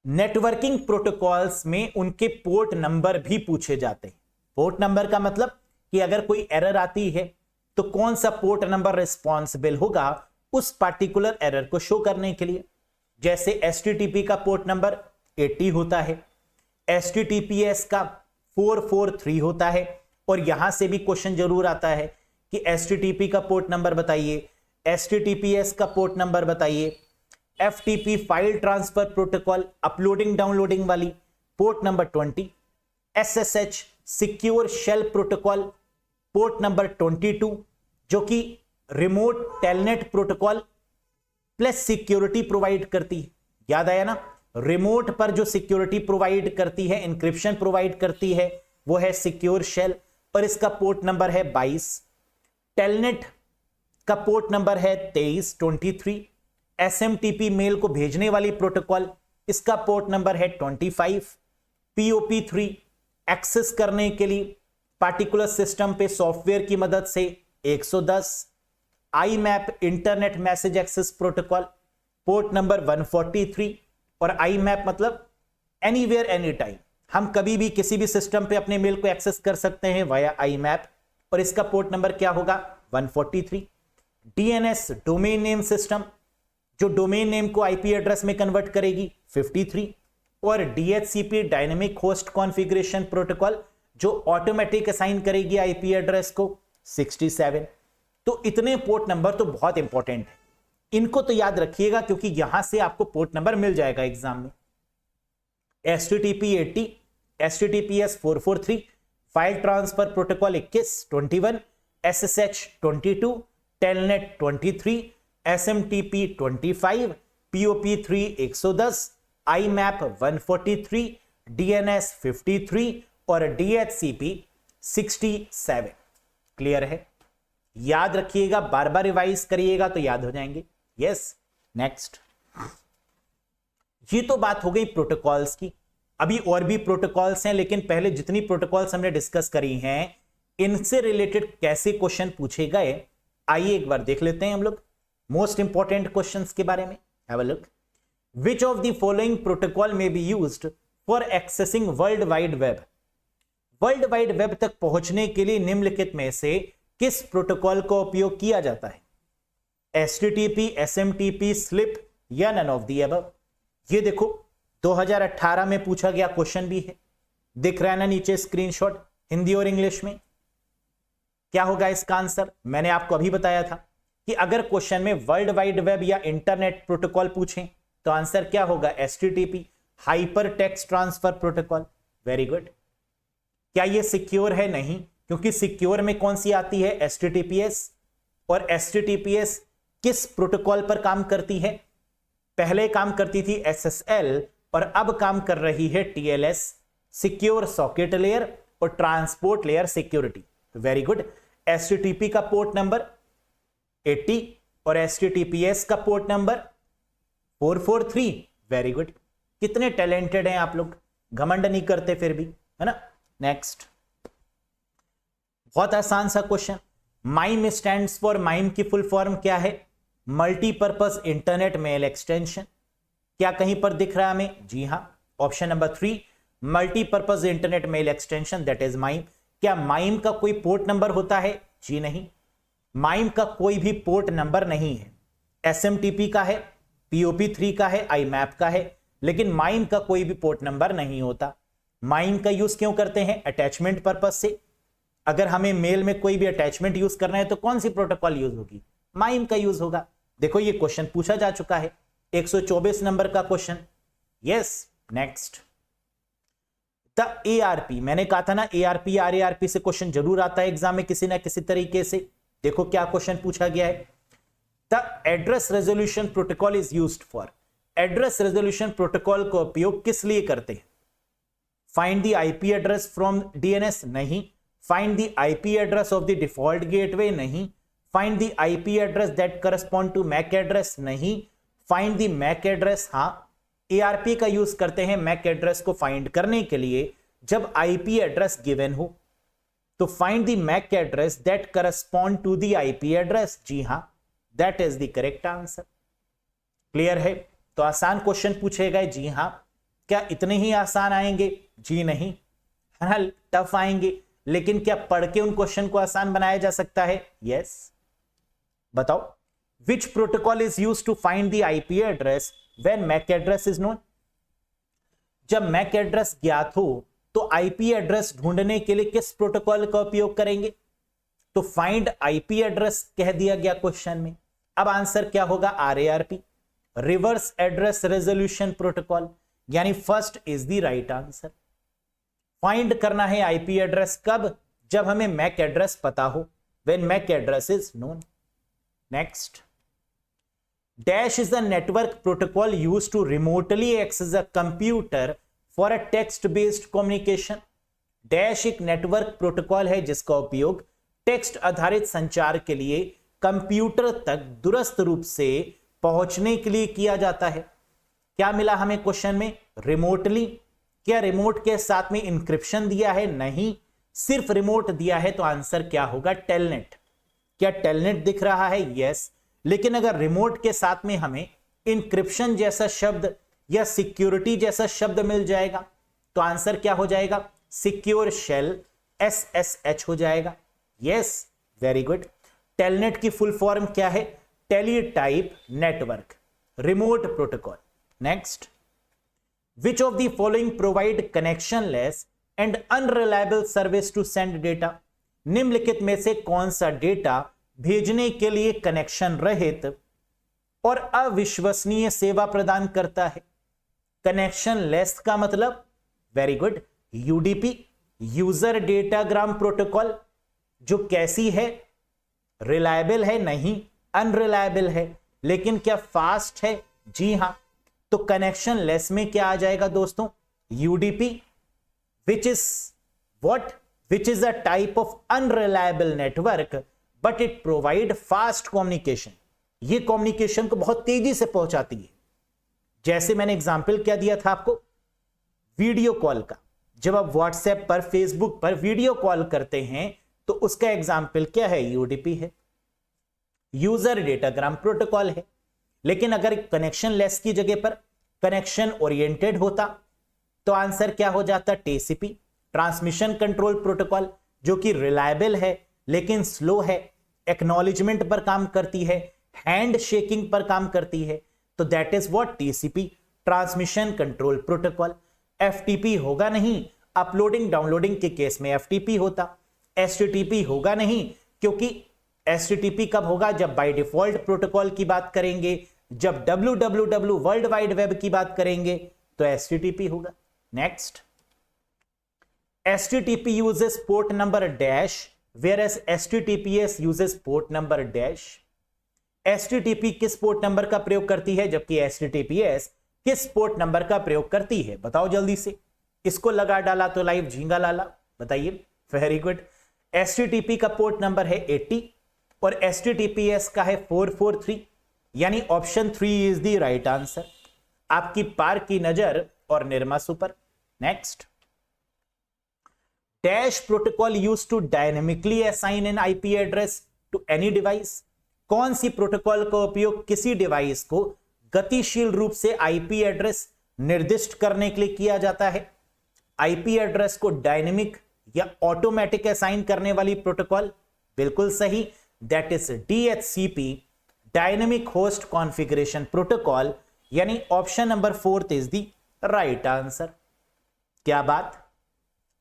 नेटवर्किंग प्रोटोकॉल्स में उनके पोर्ट नंबर भी पूछे जाते हैं। पोर्ट नंबर का मतलब कि अगर कोई एरर आती है तो कौन सा पोर्ट नंबर रिस्पॉन्सिबल होगा उस पार्टिकुलर एरर को शो करने के लिए। जैसे HTTP का पोर्ट नंबर 80 होता है, HTTPS का 443 होता है। और यहां से भी क्वेश्चन जरूर आता है कि HTTP का पोर्ट नंबर बताइए, HTTPS का पोर्ट नंबर बताइए। FTP file transfer protocol uploading downloading वाली port number 20, SSH secure shell protocol port number 22 जो कि remote telnet protocol plus security provide करती है। याद आया ना, रिमोट पर जो सिक्योरिटी प्रोवाइड करती है, इंक्रिप्शन प्रोवाइड करती है, वो है सिक्योर शेल और इसका पोर्ट नंबर है 22। टेलनेट का पोर्ट नंबर है 23 SMTP मेल को भेजने वाली प्रोटोकॉल, इसका पोर्ट नंबर है 25। POP3 एक्सेस करने के लिए पार्टिकुलर सिस्टम पे सॉफ्टवेयर की मदद से 110। IMAP internet message access protocol port number 143। और IMAP मतलब एनीवेयर एनी टाइम, हम कभी भी किसी भी सिस्टम पे अपने मेल को एक्सेस कर सकते हैं वाया IMAP और इसका पोर्ट नंबर क्या होगा? 143। DNS डोमेन नेम सिस्टम जो डोमेन नेम को IP एड्रेस में कन्वर्ट करेगी 53। और DHCP dynamic host configuration protocol जो ऑटोमेटिक असाइन करेगी IP एड्रेस को 67। तो इतने पोर्ट नंबर तो बहुत इंपॉर्टेंट है, इनको तो याद रखिएगा क्योंकि यहां से आपको पोर्ट नंबर मिल जाएगा एग्जाम में। HTTP 80, HTTPS 443, file transfer protocol 21, SSH 22, telnet 23, SMTP 25, POP3 110, IMAP 143, DNS 53 और DHCP 67। क्लियर है? याद रखिएगा, बार बार रिवाइज करिएगा तो याद हो जाएंगे। Yes, next. ये तो बात हो गई प्रोटोकॉल्स की। अभी और भी प्रोटोकॉल्स हैं, लेकिन पहले जितनी प्रोटोकॉल्स हमने डिस्कस करी हैं इनसे रिलेटेड कैसे क्वेश्चन पूछे गए आइए एक बार देख लेते हैं हम लोग मोस्ट इंपॉर्टेंट क्वेश्चंस के बारे में। Have a look. Which of the following protocol may be used for accessing world wide web. World wide web तक पहुंचने के लिए निम्नलिखित में से किस प्रोटोकॉल का उपयोग किया जाता है? HTTP, SMTP, स्लिप या नन ऑफ द अबव। ये देखो 2018 में पूछा गया क्वेश्चन भी है, दिख रहा है ना नीचे स्क्रीनशॉट, हिंदी और इंग्लिश में। क्या होगा इसका आंसर? मैंने आपको अभी बताया था कि अगर क्वेश्चन में वर्ल्ड वाइड वेब या इंटरनेट प्रोटोकॉल पूछें तो आंसर क्या होगा? HTTP, hyper text transfer protocol. Very good. क्या ये सिक्योर है? नहीं, क्योंकि सिक्योर में कौन सी आती है? HTTPS। और HTTPS किस प्रोटोकॉल पर काम करती है? पहले काम करती थी SSL और अब काम कर रही है TLS, सिक्योर सॉकेट लेयर और transport layer security. Very good. HTTP का पोर्ट नंबर 80 और HTTPS का पोर्ट नंबर 443। Very good. कितने टैलेंटेड हैं आप लोग, घमंड नहीं करते फिर भी, है ना। नेक्स्ट, बहुत आसान सा question. MIME stands for, MIME की फुल फॉर्म क्या है? Multipurpose internet mail extension. क्या कहीं पर दिख रहा है हमें? जी हां, option number 3, multipurpose internet mail extension, that is MIME. क्या माइम का कोई पोर्ट नंबर होता है? जी नहीं, माइम का कोई भी पोर्ट नंबर नहीं है। SMTP का है, POP3 का है, IMAP का है, लेकिन माइम का कोई भी पोर्ट नंबर नहीं होता। माइम का यूज क्यों करते हैं? अटैचमेंट पर्पज से। अगर हमें मेल में कोई भी अटैचमेंट यूज करना है तो कौन सी प्रोटोकॉल यूज होगी? माइम का यूज होगा। देखो ये क्वेश्चन पूछा जा चुका है, 124 नंबर का question. Yes, next. The ARP, मैंने कहा था ना ARP RARP से क्वेश्चन जरूर आता है एग्जाम में किसी ना किसी तरीके से। देखो क्या क्वेश्चन पूछा गया है। The address resolution protocol is used for. Address resolution protocol का उपयोग किस लिए करते हैं? Find the IP address from DNS, नहीं। Find the IP address of the default gateway, नहीं। Find the IP address that correspond to MAC address, नहीं। Find the MAC address, हां, ARP का यूज करते हैं MAC एड्रेस को find करने के लिए जब IP एड्रेस गिवन हो। तो find the MAC address that correspond to the IP address, जी हां, that is the correct answer. Clear है? तो आसान क्वेश्चन पूछे गए, जी हां। क्या इतने ही आसान आएंगे? जी नहीं, है, टफ आएंगे। लेकिन क्या पढ़ के उन क्वेश्चन को आसान बनाया जा सकता है? यस। बताओ, which protocol is used to find the IP address when MAC address is known. जब MAC एड्रेस ज्ञात हो तो IP एड्रेस ढूंढने के लिए किस प्रोटोकॉल का उपयोग करेंगे? तो फाइंड IP एड्रेस कह दिया गया क्वेश्चन में। अब आंसर क्या होगा? RARP, reverse address resolution protocol, यानी first is the right answer. Find करना है IP एड्रेस कब? जब हमें MAC एड्रेस पता हो, when MAC address is known. Next, dash is the network protocol used to remotely access a computer for a text based communication. Dash एक network protocol है जिसका उपयोग टेक्स्ट आधारित संचार के लिए कंप्यूटर तक दूरस्थ रूप से पहुंचने के लिए किया जाता है। क्या मिला हमें क्वेश्चन में? रिमोटली। क्या रिमोट के साथ में इंक्रिप्शन दिया है? नहीं, सिर्फ रिमोट दिया है। तो आंसर क्या होगा? टेलनेट। क्या टेलनेट दिख रहा है? यस। लेकिन अगर रिमोट के साथ में हमें इंक्रिप्शन जैसा शब्द या सिक्योरिटी जैसा शब्द मिल जाएगा तो आंसर क्या हो जाएगा? सिक्योर शेल, SSH हो जाएगा। Yes, very good. टेलनेट की फुल फॉर्म क्या है? Teletype network remote protocol. Next, which of the following provide connectionless and unreliable service to send data. निम्नलिखित में से कौन सा डेटा भेजने के लिए कनेक्शन रहित और अविश्वसनीय सेवा प्रदान करता है? कनेक्शनलेस का मतलब, very good, UDP, user datagram protocol, जो कैसी है? रिलायबल है? नहीं, अनरिलायबल है। लेकिन क्या फास्ट है? जी हां। तो कनेक्शनलेस में क्या आ जाएगा दोस्तों? UDP, which is what? Which is a type of unreliable network, but it provide fast communication. ये कम्युनिकेशन को बहुत तेजी से पहुंचाती है। जैसे मैंने एग्जाम्पल क्या दिया था आपको, वीडियो कॉल का। जब आप व्हाट्सएप पर, फेसबुक पर वीडियो कॉल करते हैं तो उसका एग्जाम्पल क्या है? UDP है। यूजर डेटाग्राम प्रोटोकॉल है। लेकिन अगर कनेक्शन लेस की जगह पर कनेक्शन ओरिएंटेड होता तो आंसर क्या हो जाता? टीसीपी, ट्रांसमिशन कंट्रोल प्रोटोकॉल, जो कि रिलायबल है लेकिन स्लो है, एक्नॉलेजमेंट पर काम करती है, हैंड शेकिंग पर काम करती है, तो that is what? TCP, transmission control protocol. FTP होगा नहीं, अपलोडिंग डाउनलोडिंग के केस में एफटीपी होता। एचटीटीपी होगा नहीं, क्योंकि एचटीटीपी कब होगा? जब बाय डिफॉल्ट प्रोटोकॉल की बात करेंगे, जब www वर्ल्ड वाइड वेब की बात करेंगे तो एचटीटीपी होगा। Next, HTTP uses port number dash whereas HTTPS uses port number dash। HTTP किस पोर्ट नंबर का प्रयोग करती है जबकि HTTPS किस पोर्ट नंबर का प्रयोग करती है? बताओ जल्दी से। इसको लगा डाला तो लाइव झींगा लाला, बताइए। Very good. HTTP का पोर्ट नंबर है 80 और HTTPS का है 443, यानी option 3 is the right answer. आपकी पार की नजर और Nirma super. Next, dash protocol used to dynamically assign an IP address to any device. कौन सी प्रोटोकॉल का उपयोग किसी डिवाइस को गतिशील रूप से आईपी एड्रेस निर्दिष्ट करने के लिए किया जाता है? आईपी एड्रेस को डायनेमिक या ऑटोमेटिक असाइन करने वाली प्रोटोकॉल, बिल्कुल सही, that is DHCP, dynamic host configuration protocol, यानी option number 4 is the right answer. क्या बात,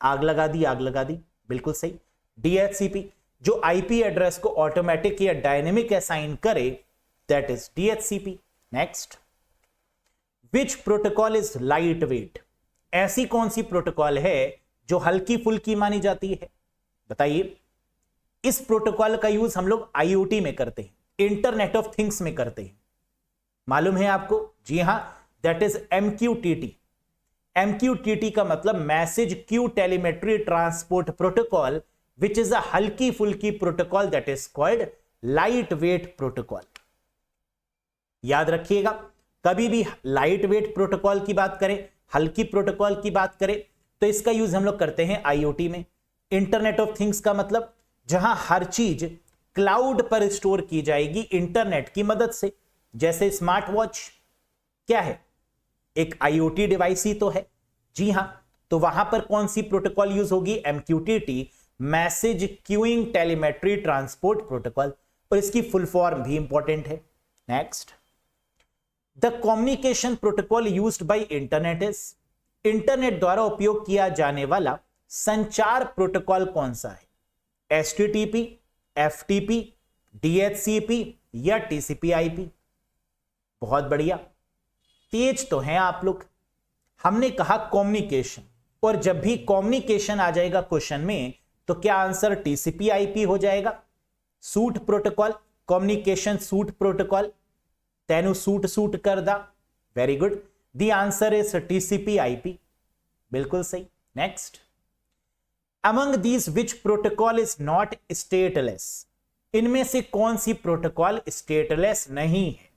आग लगा दी, आग लगा दी, बिल्कुल सही। DHCP जो आईपी एड्रेस को ऑटोमेटिक या डायनेमिक असाइन करे, that is DHCP। Next, which protocol is light weight. ऐसी कौन सी प्रोटोकॉल है जो हल्की फुल्की मानी जाती है? बताइए। इस प्रोटोकॉल का यूज हम लोग IoT में करते हैं, इंटरनेट ऑफ थिंग्स में करते हैं। मालूम है आपको? जी हां, दैट इज MQTT। MQTT का मतलब message queue telemetry transport protocol, which is a हल्की फुल्की protocol, that is called light weight protocol. याद रखिएगा, कभी भी लाइट वेट प्रोटोकॉल की बात करें, हल्की प्रोटोकॉल की बात करें, तो इसका यूज हम लोग करते हैं IoT में। इंटरनेट ऑफ थिंग्स का मतलब जहां हर चीज क्लाउड पर स्टोर की जाएगी इंटरनेट की मदद से। जैसे स्मार्ट वॉच क्या है? एक IoT डिवाइस ही तो है। जी हां, तो वहां पर कौन सी प्रोटोकॉल यूज होगी? MQTT, message queuing telemetry transport protocol, और इसकी फुल फॉर्म भी इंपॉर्टेंट है। Next, the communication protocol used by internet is. Internet द्वारा उपयोग किया जाने वाला संचार प्रोटोकॉल कौन सा है? HTTP, FTP, DHCP या TCP/IP? बहुत बढ़िया, तेज तो हैं आप लोग। हमने कहा कम्युनिकेशन, और जब भी कम्युनिकेशन आ जाएगा क्वेश्चन में तो क्या आंसर TCP/IP हो जाएगा? Suite protocol, communication suite protocol, तेनु सूट सूट कर दा। Very good, the answer is TCP/IP, बिल्कुल सही। Next, among these which protocol is not stateless. इनमें से कौन सी प्रोटोकॉल स्टेटलेस नहीं है?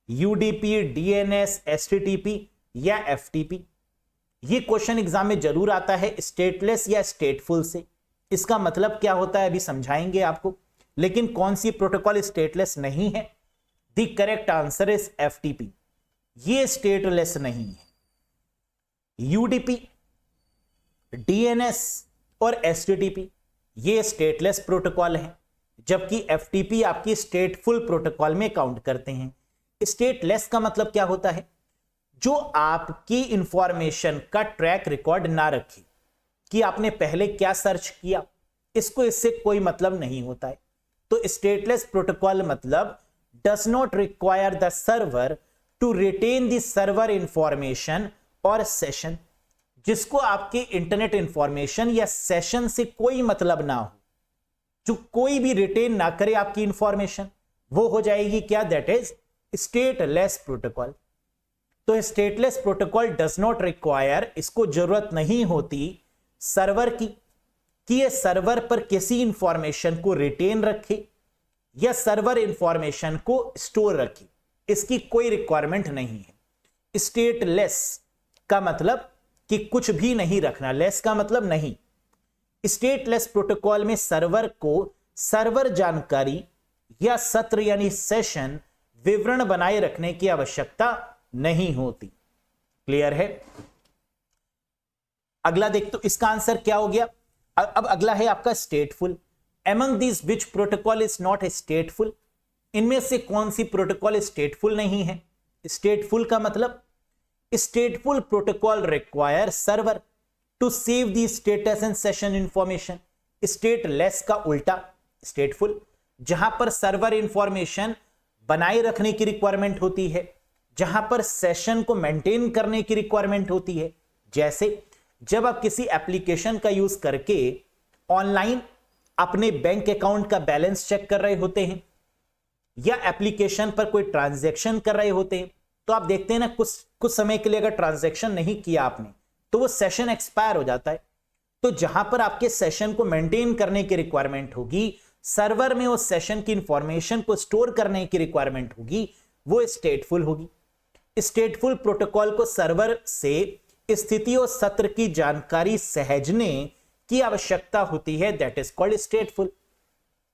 UDP, DNS, HTTP या FTP? ये क्वेश्चन एग्जाम में जरूर आता है, स्टेटलेस या स्टेटफुल से। इसका मतलब क्या होता है अभी समझाएंगे आपको, लेकिन कौन सी प्रोटोकॉल स्टेटलेस नहीं है? The correct answer is FTP, ये स्टेटलेस नहीं है। UDP, DNS और HTTP ये स्टेटलेस प्रोटोकॉल है, जबकि FTP आपकी स्टेटफुल प्रोटोकॉल में काउंट करते हैं। स्टेटलेस का मतलब क्या होता है? जो आपकी इंफॉर्मेशन का ट्रैक रिकॉर्ड ना रखे कि आपने पहले क्या सर्च किया, इसको इससे कोई मतलब नहीं होता है। तो स्टेटलेस प्रोटोकॉल मतलब does not require the server to retain the server information और सेशन। जिसको आपके इंटरनेट इंफॉर्मेशन या सेशन से कोई मतलब ना हो, जो कोई भी रिटेन ना करे आपकी इंफॉर्मेशन, वो हो जाएगी क्या? That is stateless protocol. तो stateless protocol does not require, इसको जरूरत नहीं होती सर्वर की कि ये सर्वर पर किसी इंफॉर्मेशन को रिटेन रखे या सर्वर इंफॉर्मेशन को स्टोर रखे, इसकी कोई रिक्वायरमेंट नहीं है। स्टेटलेस का मतलब कि कुछ भी नहीं रखना, लेस का मतलब नहीं। स्टेटलेस प्रोटोकॉल में सर्वर को सर्वर जानकारी या सत्र यानी सेशन विवरण बनाए रखने की आवश्यकता नहीं होती। क्लियर है? अगला देख, तो इसका आंसर क्या हो गया? अब अगला है आपका stateful. Among this which protocol is not a stateful, इनमें से कौन सी प्रोटोकॉल स्टेटफुल नहीं है? स्टेटफुल का मतलब stateful protocol require server to save the status and session information. Stateless का उल्टा स्टेटफुल, जहां पर सर्वर इंफॉर्मेशन बनाए रखने की रिक्वायरमेंट होती है, जहां पर सेशन को मेंटेन करने की रिक्वायरमेंट होती है। जैसे जब आप किसी एप्लीकेशन का यूज करके ऑनलाइन अपने बैंक अकाउंट का बैलेंस चेक कर रहे होते हैं या एप्लीकेशन पर कोई ट्रांजैक्शन कर रहे होते हैं, तो आप देखते हैं ना, कुछ समय के लिए अगर ट्रांजैक्शन नहीं किया आपने तो वो सेशन एक्सपायर हो जाता है। तो जहां पर आपके सेशन को मेंटेन करने की रिक्वायरमेंट होगी, सर्वर में उस सेशन की इंफॉर्मेशन को स्टोर करने की रिक्वायरमेंट होगी, वो स्टेटफुल होगी। स्टेटफुल प्रोटोकॉल को सर्वर से स्थिति और सत्र की जानकारी सहेजने की आवश्यकता होती है, दैट इज कॉल्ड स्टेटफुल।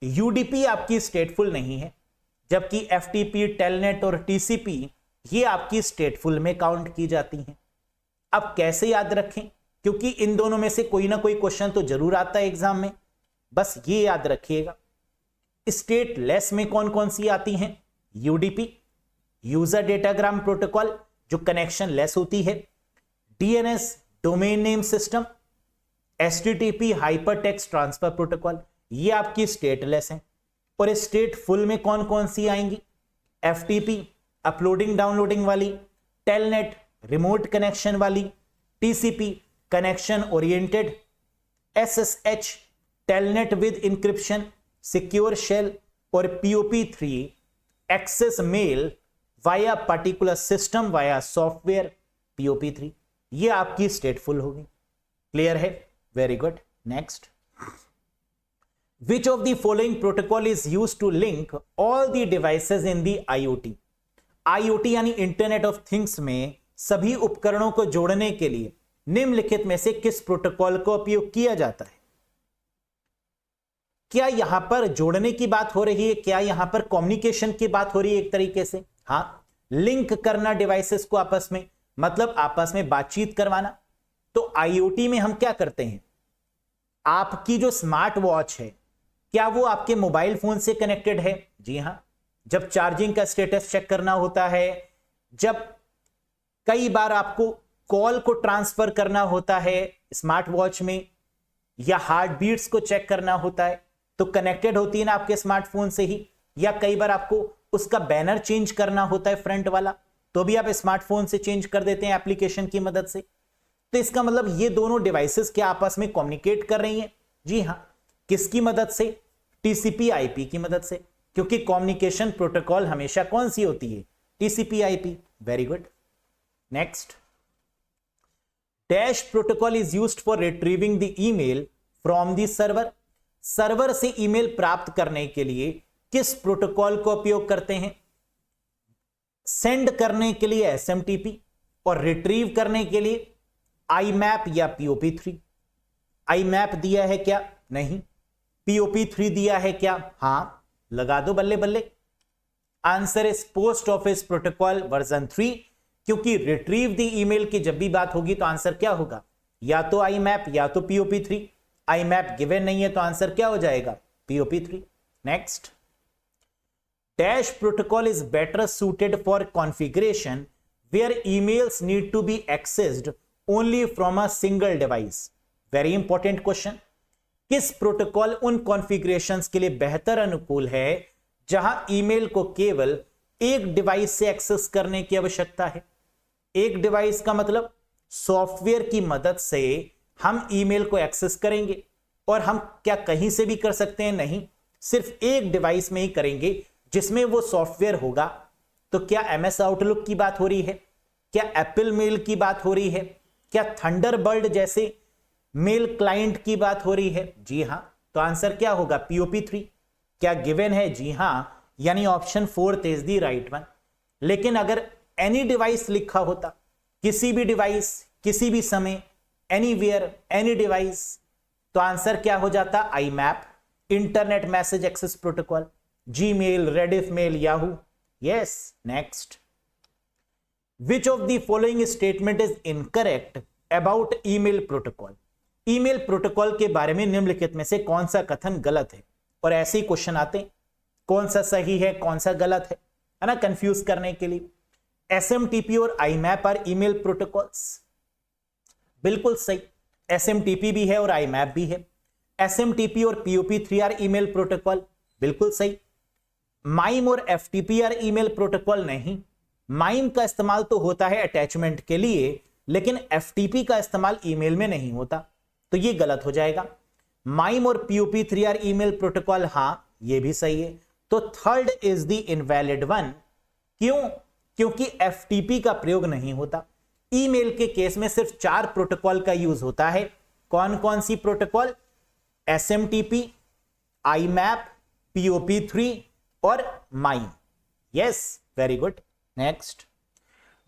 यूडीपी आपकी स्टेटफुल नहीं है, जबकि एफटीपी, टेलनेट और टीसीपी ये आपकी स्टेटफुल में काउंट की जाती हैं। अब कैसे याद रखें, क्योंकि इन दोनों में से कोई ना कोई क्वेश्चन तो जरूर आता है एग्जाम में, बस ये याद रखिएगा। स्टेटलेस में कौन कौन सी आती हैं? यूडीपी, यूजर डेटाग्राम प्रोटोकॉल, जो कनेक्शन लेस होती है, DNS, domain name system, HTTP, hyper text transfer protocol, ये आपकी स्टेटलेस है। और स्टेटफुल में कौन कौन सी आएंगी? एफटीपी, अपलोडिंग डाउनलोडिंग वाली, टेलनेट, रिमोट कनेक्शन वाली, TCP, connection oriented, SSH, Telnet with encryption, secure shell, और POP3, access mail via particular system via software, POP3, ये आपकी स्टेटफुल होगी। क्लियर है? Very good. Next, which of the following protocol is used to link all the devices in the IoT? IoT यानी internet of things में सभी उपकरणों को जोड़ने के लिए निम्नलिखित में से किस प्रोटोकॉल का उपयोग किया जाता है? क्या यहां पर जोड़ने की बात हो रही है? क्या यहां पर कम्युनिकेशन की बात हो रही है एक तरीके से? हां, लिंक करना डिवाइसेस को आपस में, मतलब आपस में बातचीत करवाना। तो IoT में हम क्या करते हैं? आपकी जो स्मार्ट वॉच है, क्या वो आपके मोबाइल फोन से कनेक्टेड है? जी हां। जब चार्जिंग का स्टेटस चेक करना होता है, जब कई बार आपको कॉल को ट्रांसफर करना होता है स्मार्ट वॉच में, या हार्ट बीट्स को चेक करना होता है, तो कनेक्टेड होती है ना आपके स्मार्टफोन से ही। या कई बार आपको उसका बैनर चेंज करना होता है फ्रंट वाला, तो भी आप स्मार्टफोन से चेंज कर देते हैं एप्लीकेशन की मदद से। तो इसका मतलब ये दोनों डिवाइसेस क्या आपस में कम्युनिकेट कर रही हैं? जी हां। किसकी मदद से? TCP/IP की मदद से, क्योंकि कम्युनिकेशन प्रोटोकॉल हमेशा कौन सी होती है? TCP/IP। Very good. Next, dash protocol is used for retrieving the email from the server. Server से ईमेल प्राप्त करने के लिए किस प्रोटोकॉल का उपयोग करते हैं? सेंड करने के लिए SMTP और रिट्रीव करने के लिए IMAP या POP3। IMAP दिया है क्या? नहीं। POP3 दिया है क्या? हां, लगा दो बल्ले बल्ले। Answer is post office protocol version 3, क्योंकि रिट्रीव द ईमेल की जब भी बात होगी तो आंसर क्या होगा? या तो IMAP या तो POP3। IMAP गिवन नहीं है तो आंसर क्या हो जाएगा? POP3। Next, dash protocol is better suited for configuration where emails need to be accessed only from a single device. Very important question. किस प्रोटोकॉल उन कॉन्फ़िगरेशंस के लिए बेहतर अनुकूल है जहां ईमेल को केवल एक डिवाइस से एक्सेस करने की आवश्यकता है? एक डिवाइस का मतलब सॉफ्टवेयर की मदद से हम ईमेल को एक्सेस करेंगे, और हम क्या कहीं से भी कर सकते हैं? नहीं, सिर्फ एक डिवाइस में ही करेंगे जिसमें वो सॉफ्टवेयर होगा। तो क्या MS आउटलुक की बात हो रही है? क्या एप्पल मेल की बात हो रही है? क्या थंडरबर्ड जैसे मेल क्लाइंट की बात हो रही है? जी हां। तो आंसर क्या होगा? POP3। क्या गिवन है? जी हां, यानी option 4 is the right one. लेकिन अगर एनी डिवाइस लिखा होता, किसी भी डिवाइस, किसी भी समय, एनीवेयर, एनी डिवाइस, तो आंसर क्या हो जाता? IMAP, internet message access protocol. Gmail, Rediff mail, Yahoo? Yes. Next, which of the following statement is incorrect about email protocol? Email protocol के बारे में निम्नलिखित में से कौन सा कथन गलत है? और ऐसे ही क्वेश्चन आते हैं, कौन सा सही है कौन सा गलत है ना, कंफ्यूज करने के लिए। एसएमटीपी और आईमैप आर ईमेल प्रोटोकॉल्स, बिल्कुल सही, एसएमटीपी भी है और आईमैप भी है। एसएमटीपी और पीओपी3 आर ईमेल प्रोटोकॉल, बिल्कुल सही। माइम और एफटीपी आर ईमेल प्रोटोकॉल, नहीं। माइम का इस्तेमाल तो होता है अटैचमेंट के लिए, लेकिन एफटीपी का इस्तेमाल ईमेल में नहीं होता, तो ये गलत हो जाएगा। माइम और पीओपी3 आर ईमेल प्रोटोकॉल, हां ये भी सही है। तो third is the invalid one. क्यों? क्योंकि एफटीपी का प्रयोग नहीं होता। ईमेल के केस में सिर्फ 4 प्रोटोकॉल का यूज होता है। कौन कौन सी प्रोटोकॉल? एसएमटीपी, आईमैप, पीओपी3 और MIME. Yes, very good. Next,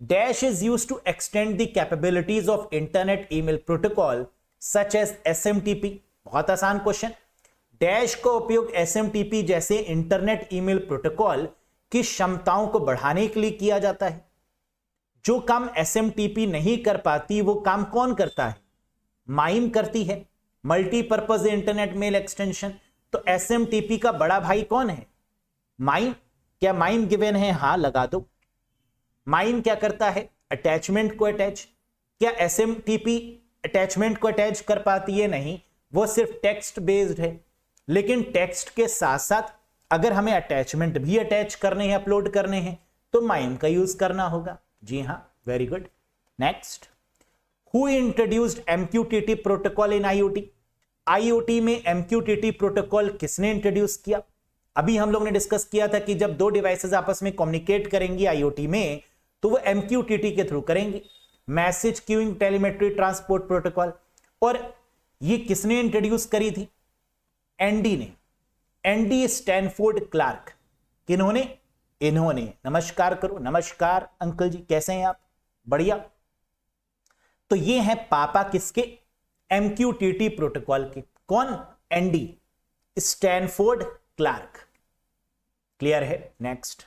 dash is used to extend the capabilities of internet email protocol such as SMTP. बहुत आसान क्वेश्चन। डैश का उपयोग एसएमटीपी जैसे इंटरनेट ईमेल प्रोटोकॉल की क्षमताओं को बढ़ाने के लिए किया जाता है। जो काम एसएमटीपी नहीं कर पाती वो काम कौन करता है? माइम करती है, मल्टीपर्पज इंटरनेट मेल एक्सटेंशन। तो एसएमटीपी का बड़ा भाई कौन है? माइम। क्या माइम गिवन है? हां लगा दो। माइम क्या करता है? अटैचमेंट को अटैच। क्या एसएमटीपी अटैचमेंट को अटैच कर पाती है? नहीं, वो सिर्फ टेक्स्ट बेस्ड है। लेकिन टेक्स्ट के साथ साथ अगर हमें अटैचमेंट भी अटैच करने हैं, अपलोड करने हैं, तो माइम का यूज करना होगा। जी हां, very good. Next, who introduced MQTT protocol in IoT? IoT में एमक्यूटीटी प्रोटोकॉल किसने इंट्रोड्यूस किया? अभी हम लोग ने डिस्कस किया था कि जब 2 डिवाइसेस आपस में कम्युनिकेट करेंगी आईओटी में, तो वो एमक्यूटीटी के थ्रू करेंगी, message queuing telemetry transport protocol. और ये किसने इंट्रोड्यूस करी थी? एनडी ने। Andy Stanford Clark. किन्होंने? इन्होंने। नमस्कार करो। नमस्कार अंकल जी, कैसे हैं आप? बढ़िया। तो ये हैं पापा किसके? एमक्यूटीटी प्रोटोकॉल के। कौन? Andy Stanford Clark. क्लियर है? Next,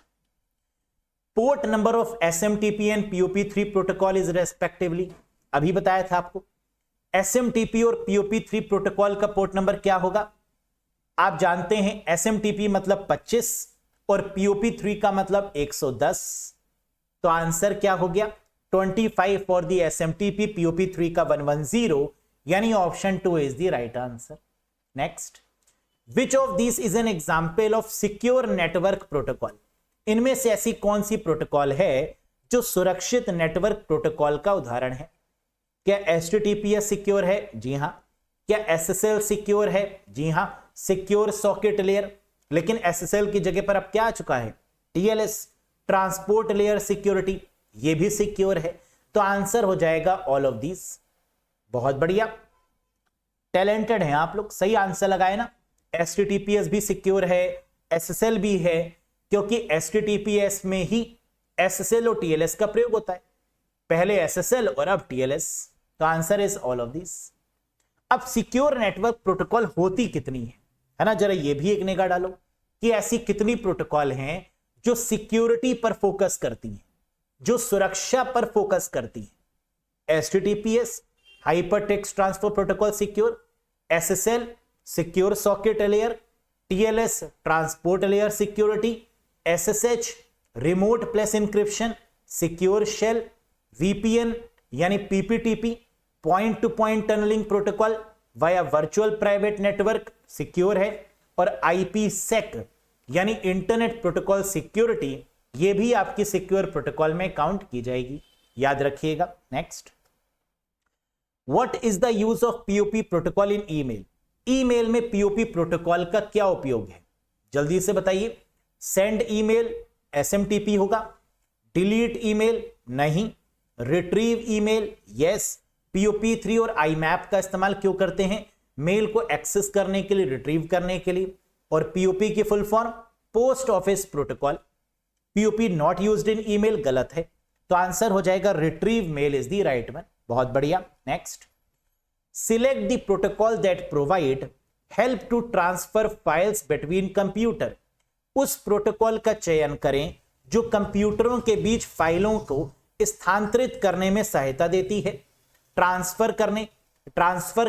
port number of SMTP and POP3 protocol is respectively. अभी बताया था आपको, एसएमटीपी और पीओपी3 प्रोटोकॉल का पोर्ट नंबर क्या होगा? आप जानते हैं एसएमटीपी मतलब 25 और पीओपी3 का मतलब 110। तो आंसर क्या हो गया? 25 फॉर द एसएमटीपी, पीओपी3 का 110, यानी option 2 is the right answer. Next, which of this is an example of secure network protocol? इनमें से ऐसी कौन सी प्रोटोकॉल है जो सुरक्षित नेटवर्क प्रोटोकॉल का उदाहरण है? क्या एचटीटीपीएस सिक्योर है? जी हां। क्या एसएसएल सिक्योर है? जी हां। सिक्योर सॉकेट लेयर, लेकिन एसएसएल की जगह पर अब क्या आ चुका है? टीएलएस, ट्रांसपोर्ट लेयर सिक्योरिटी, ये भी सिक्योर है। तो आंसर हो जाएगा ऑल ऑफ दीज। बहुत बढ़िया, टैलेंटेड हैं आप लोग, सही आंसर लगाए ना। एचटीटीपीएस भी सिक्योर है, एसएसएल भी है, क्योंकि एचटीटीपीएस में ही एसएसएल और टीएलएस का प्रयोग होता है। पहले एसएसएल और अब टीएलएस। तो answer is all of this. अब सिक्योर नेटवर्क प्रोटोकॉल होती कितनी है ना, जरा ये भी एक निगाह डालो कि ऐसी कितनी प्रोटोकॉल हैं जो सिक्योरिटी पर फोकस करती हैं, जो सुरक्षा पर फोकस करती हैं। HTTPS hyper text transfer protocol secure, SSL secure socket layer, TLS transport layer security, SSH remote plus encryption, secure shell, VPN यानी PPTP point to point tunneling protocol via virtual private network secure है, और IPsec यानी internet protocol security, ये भी आपकी secure protocol में count की जाएगी, याद रखिएगा। Next, what is the use of POP protocol in email? Email में पीओपी प्रोटोकॉल का क्या उपयोग है? जल्दी से बताइए। सेंड ईमेल एसएमटीपी होगा, डिलीट ईमेल नहीं, रिट्रीव ईमेल यस। पीओपी3 और आईमैप का इस्तेमाल क्यों करते हैं? मेल को एक्सेस करने के लिए, रिट्रीव करने के लिए। और पीओपी की full form post office protocol. POP not used in email, गलत है। तो आंसर हो जाएगा retrieve mail is the right one. बहुत बढ़िया। Next, select the protocol that provide help to transfer files between computer. उस प्रोटोकॉल का चयन करें जो कंप्यूटरों के बीच फाइलों को स्थानांतरित करने में सहायता देती है। ट्रांसफर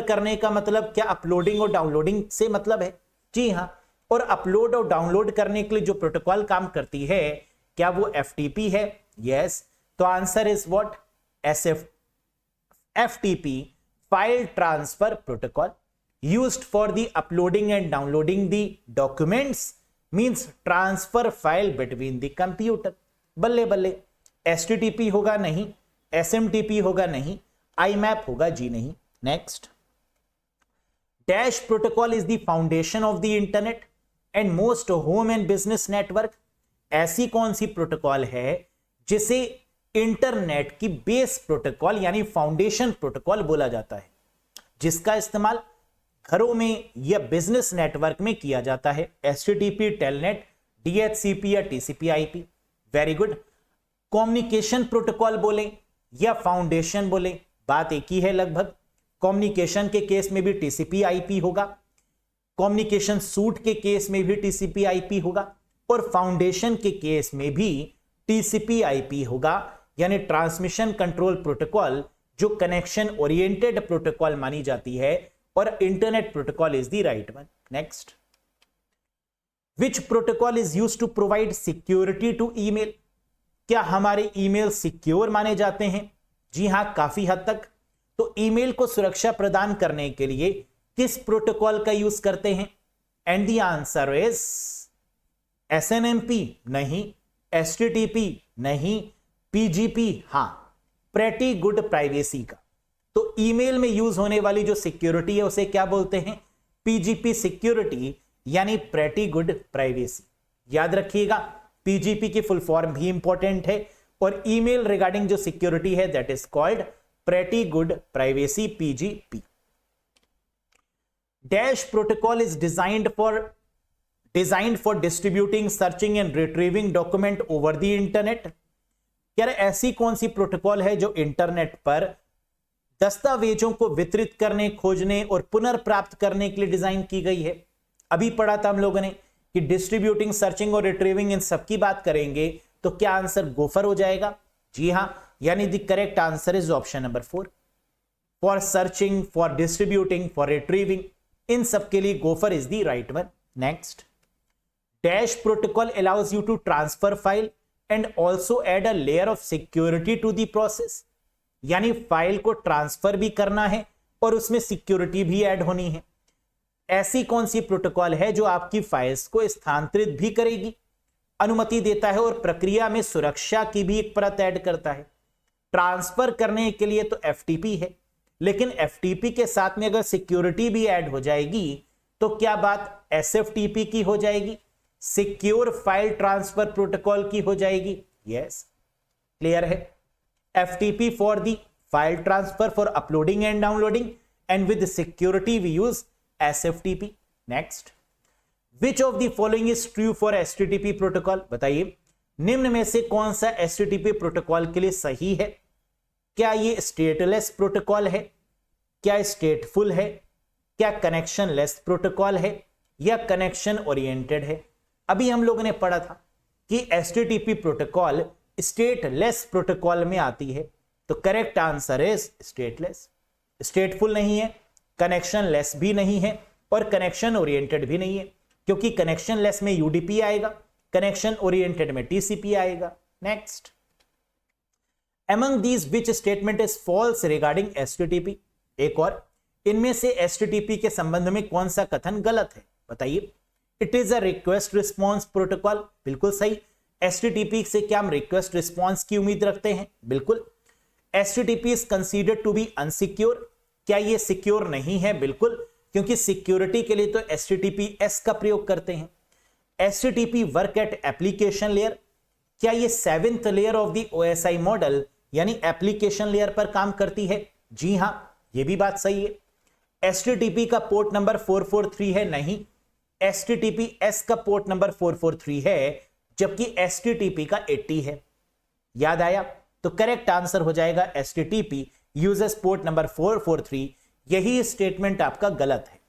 करने का मतलब क्या अपलोडिंग और डाउनलोडिंग से मतलब है? जी हां। और अपलोड और डाउनलोड करने के लिए जो प्रोटोकॉल काम करती है क्या वो एफटीपी है? यस। तो answer is what? FTP, file transfer protocol, used for the uploading and downloading the documents, means transfer file between the computer। बल्ले बल्ले। HTTP होगा नहीं, SMTP होगा नहीं, IMAP होगा जी नहीं। Next, dash protocol is the foundation of the internet and most home and business network. ऐसी कौन सी प्रोटोकॉल है जिसे इंटरनेट की बेस प्रोटोकॉल यानी फाउंडेशन प्रोटोकॉल बोला जाता है, जिसका इस्तेमाल घरों में या बिजनेस नेटवर्क में किया जाता है? एचटीटीपी, टेलनेट, डीएचसीपी या टीसीपी/आईपी। Very good. कम्युनिकेशन प्रोटोकॉल बोले या फाउंडेशन बोले, बात एक ही है लगभग। कम्युनिकेशन के केस में भी टीसीपी/आईपी होगा, कम्युनिकेशन सूट के केस में भी टीसीपी/आईपी होगा, और फाउंडेशन के केस में भी टीसीपी/आईपी होगा। यानी ट्रांसमिशन कंट्रोल प्रोटोकॉल जो कनेक्शन ओरिएंटेड प्रोटोकॉल मानी जाती है, और internet protocol is the right one. Next, which protocol is used to provide security to email. क्या हमारे ईमेल सिक्योर माने जाते हैं? जी हां, काफी हद तक। तो ईमेल को सुरक्षा प्रदान करने के लिए किस प्रोटोकॉल का यूज करते हैं? And the answer is SNMP नहीं, एचटीटीपी नहीं, पीजीपी हां, प्रेटी गुड प्राइवेसी का। तो ईमेल में यूज होने वाली जो सिक्योरिटी है उसे क्या बोलते हैं? पीजीपी सिक्योरिटी यानी प्रेटी गुड प्राइवेसी। याद रखिएगा, पीजीपी की फुल फॉर्म भी इंपॉर्टेंट है, और ईमेल रिगार्डिंग जो सिक्योरिटी है that is called pretty good privacy, PGP. Dash protocol is designed for distributing, searching and retrieving document over the internet. यार ऐसी कौन सी प्रोटोकॉल है जो इंटरनेट पर दस्तावेजों को वितरित करने, खोजने और पुनर्प्राप्त करने के लिए डिजाइन की गई है? अभी पढ़ा था हम लोगों ने कि डिस्ट्रीब्यूटिंग, सर्चिंग और रिट्रीविंग इन सब की बात करेंगे, तो क्या आंसर गोफर हो जाएगा? जी हां, यानी the correct answer is option number 4। For searching, for distributing, for retrieving, इन सब के लिए gopher is the right one. Next, dash protocol allows you to transfer file and also add a layer of security to the process. यानी file को transfer भी करना है और उसमें सिक्योरिटी भी ऐड होनी है। ऐसी कौन सी प्रोटोकॉल है जो आपकी फाइल्स को स्थानांतरित भी करेगी, अनुमति देता है और प्रक्रिया में सुरक्षा की भी एक परत ऐड करता है? ट्रांसफर करने के लिए तो एफटीपी है, लेकिन एफटीपी के साथ में अगर सिक्योरिटी भी ऐड हो जाएगी तो क्या बात एसएफटीपी की हो जाएगी? सिक्योर फाइल ट्रांसफर प्रोटोकॉल की हो जाएगी। यस, क्लियर है। FTP for the file transfer for uploading and downloading, and with the security we use SFTP. Next, which of the following is true for HTTP protocol? बताइए, निम्न में से कौन सा HTTP प्रोटोकॉल के लिए सही है? क्या ये स्टेटलेस प्रोटोकॉल है, क्या स्टेटफुल है, क्या कनेक्शनलेस प्रोटोकॉल है, या कनेक्शन ओरिएंटेड है? अभी हम लोगों ने पढ़ा था कि HTTP प्रोटोकॉल स्टेटलेस प्रोटोकॉल में आती है, तो करेक्ट आंसर इज स्टेटलेस। स्टेटफुल नहीं है, कनेक्शनलेस भी नहीं है, और कनेक्शन ओरिएंटेड भी नहीं है, क्योंकि कनेक्शनलेस में यूडीपी आएगा, कनेक्शन ओरिएंटेड में टीसीपी आएगा। Next, among these which statement is false regarding HTTP. एक और, इनमें से एचटीटीपी के संबंध में कौन सा कथन गलत है? बताइए। It is a request response protocol, बिल्कुल सही। HTTP से क्या हम रिक्वेस्ट रिस्पॉन्स की उम्मीद रखते हैं? बिल्कुल। HTTP is considered to be unsecure, क्या ये सिक्योर नहीं है? बिल्कुल, क्योंकि सिक्योरिटी के लिए तो HTTPS का प्रयोग करते हैं। HTTP work at application layer, क्या ये 7th layer of the OSI model यानी एप्लीकेशन लेयर पर काम करती है? जी हां, ये भी बात सही है। HTTP का पोर्ट नंबर 443 है? नहीं, HTTPS का पोर्ट नंबर 443 है, जबकि HTTP का 80 है। याद आया? तो करेक्ट आंसर हो जाएगा HTTP यूजेस पोर्ट नंबर 443। यही स्टेटमेंट आपका गलत है।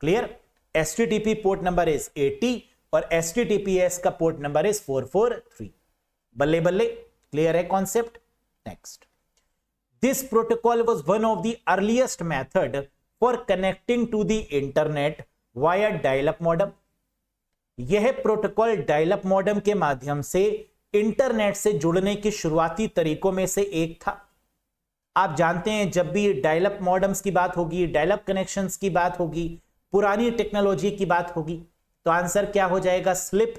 Clear? HTTP port number is 80 और HTTPS का पोर्ट नंबर इज 443। बल्ले बल्ले, क्लियर है concept. Next, this protocol was one of the earliest method for connecting to the internet via dial up modem. यह प्रोटोकॉल डायल-अप मॉडेम के माध्यम से internet से जुड़ने के शुरुआती तरीकों में से एक था। आप जानते हैं जब भी डायल-अप मॉडेम्स की बात होगी, डायल-अप कनेक्शंस की बात होगी, पुरानी टेक्नोलॉजी की बात होगी, तो आंसर क्या हो जाएगा? SLIP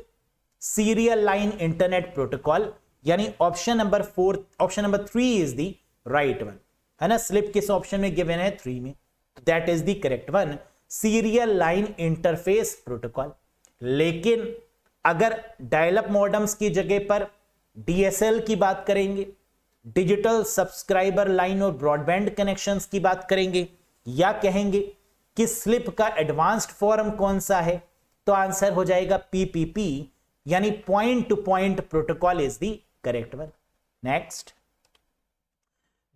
serial line internet protocol, यानी option number 3 is the right one, है ना। स्लिप किस ऑप्शन में गिवन है? 3 में, that is the correct one, serial line interface protocol. लेकिन अगर डायल-अप मॉडेम्स की जगह पर DSL की बात करेंगे, डिजिटल सब्सक्राइबर लाइन और ब्रॉडबैंड कनेक्शंस की बात करेंगे, या कहेंगे कि स्लिप का एडवांस्ड फॉर्म कौन सा है, तो आंसर हो जाएगा PPP, यानी point to point protocol is the correct one. Next,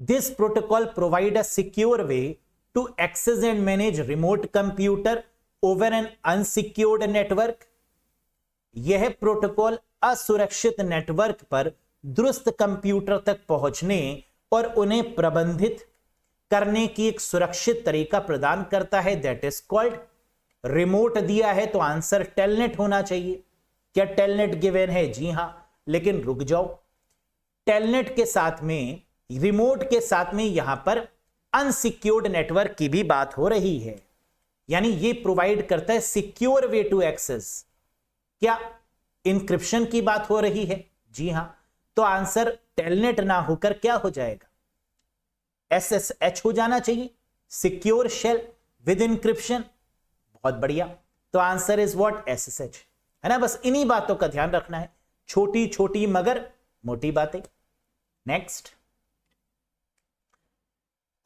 this protocol provide a secure way to access and manage remote computer over an unsecured network. यह प्रोटोकॉल असुरक्षित नेटवर्क पर दुरुस्त कंप्यूटर तक पहुंचने और उन्हें प्रबंधित करने की एक सुरक्षित तरीका प्रदान करता है, दैट इज कॉल्ड रिमोट। दिया है तो आंसर टेलनेट होना चाहिए। क्या टेलनेट गिवन है? जी हां, लेकिन रुक जाओ, टेलनेट के साथ में, रिमोट के साथ में यहां पर अनसिक्योर्ड नेटवर्क की भी बात हो रही है, यानी ये प्रोवाइड करता है सिक्योर वे टू एक्सेस। क्या इंक्रिप्शन की बात हो रही है? जी हां, तो आंसर टेलनेट ना होकर क्या हो जाएगा? SSH हो जाना चाहिए, सिक्योर शेल विद इंक्रिप्शन। बहुत बढ़िया, तो आंसर इज व्हाट? SSH, है ना। बस इन्हीं बातों का ध्यान रखना है, छोटी छोटी मगर मोटी बातें। नेक्स्ट,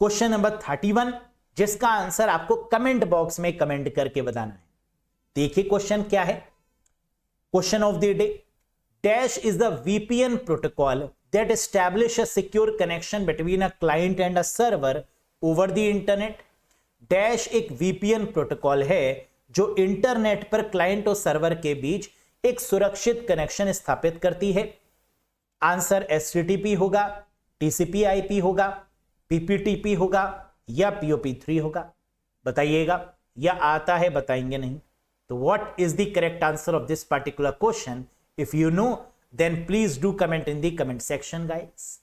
क्वेश्चन नंबर 31, जिसका आंसर आपको कमेंट बॉक्स में कमेंट करके बताना है। देखिए क्वेश्चन क्या है। Question of the day, dash is the VPN protocol that establish a secure connection between a client and a server over the internet। Dash एक VPN प्रोटोकॉल है जो इंटरनेट पर क्लाइंट और सर्वर के बीच एक सुरक्षित कनेक्शन स्थापित करती है। आंसर HTTP होगा, TCP/IP होगा, PPTP होगा या POP3 होगा? बताइएगा, या आता है बताएंगे नहीं? तो what is the correct answer of this particular question? If you know, then please do comment in the comment section, guys.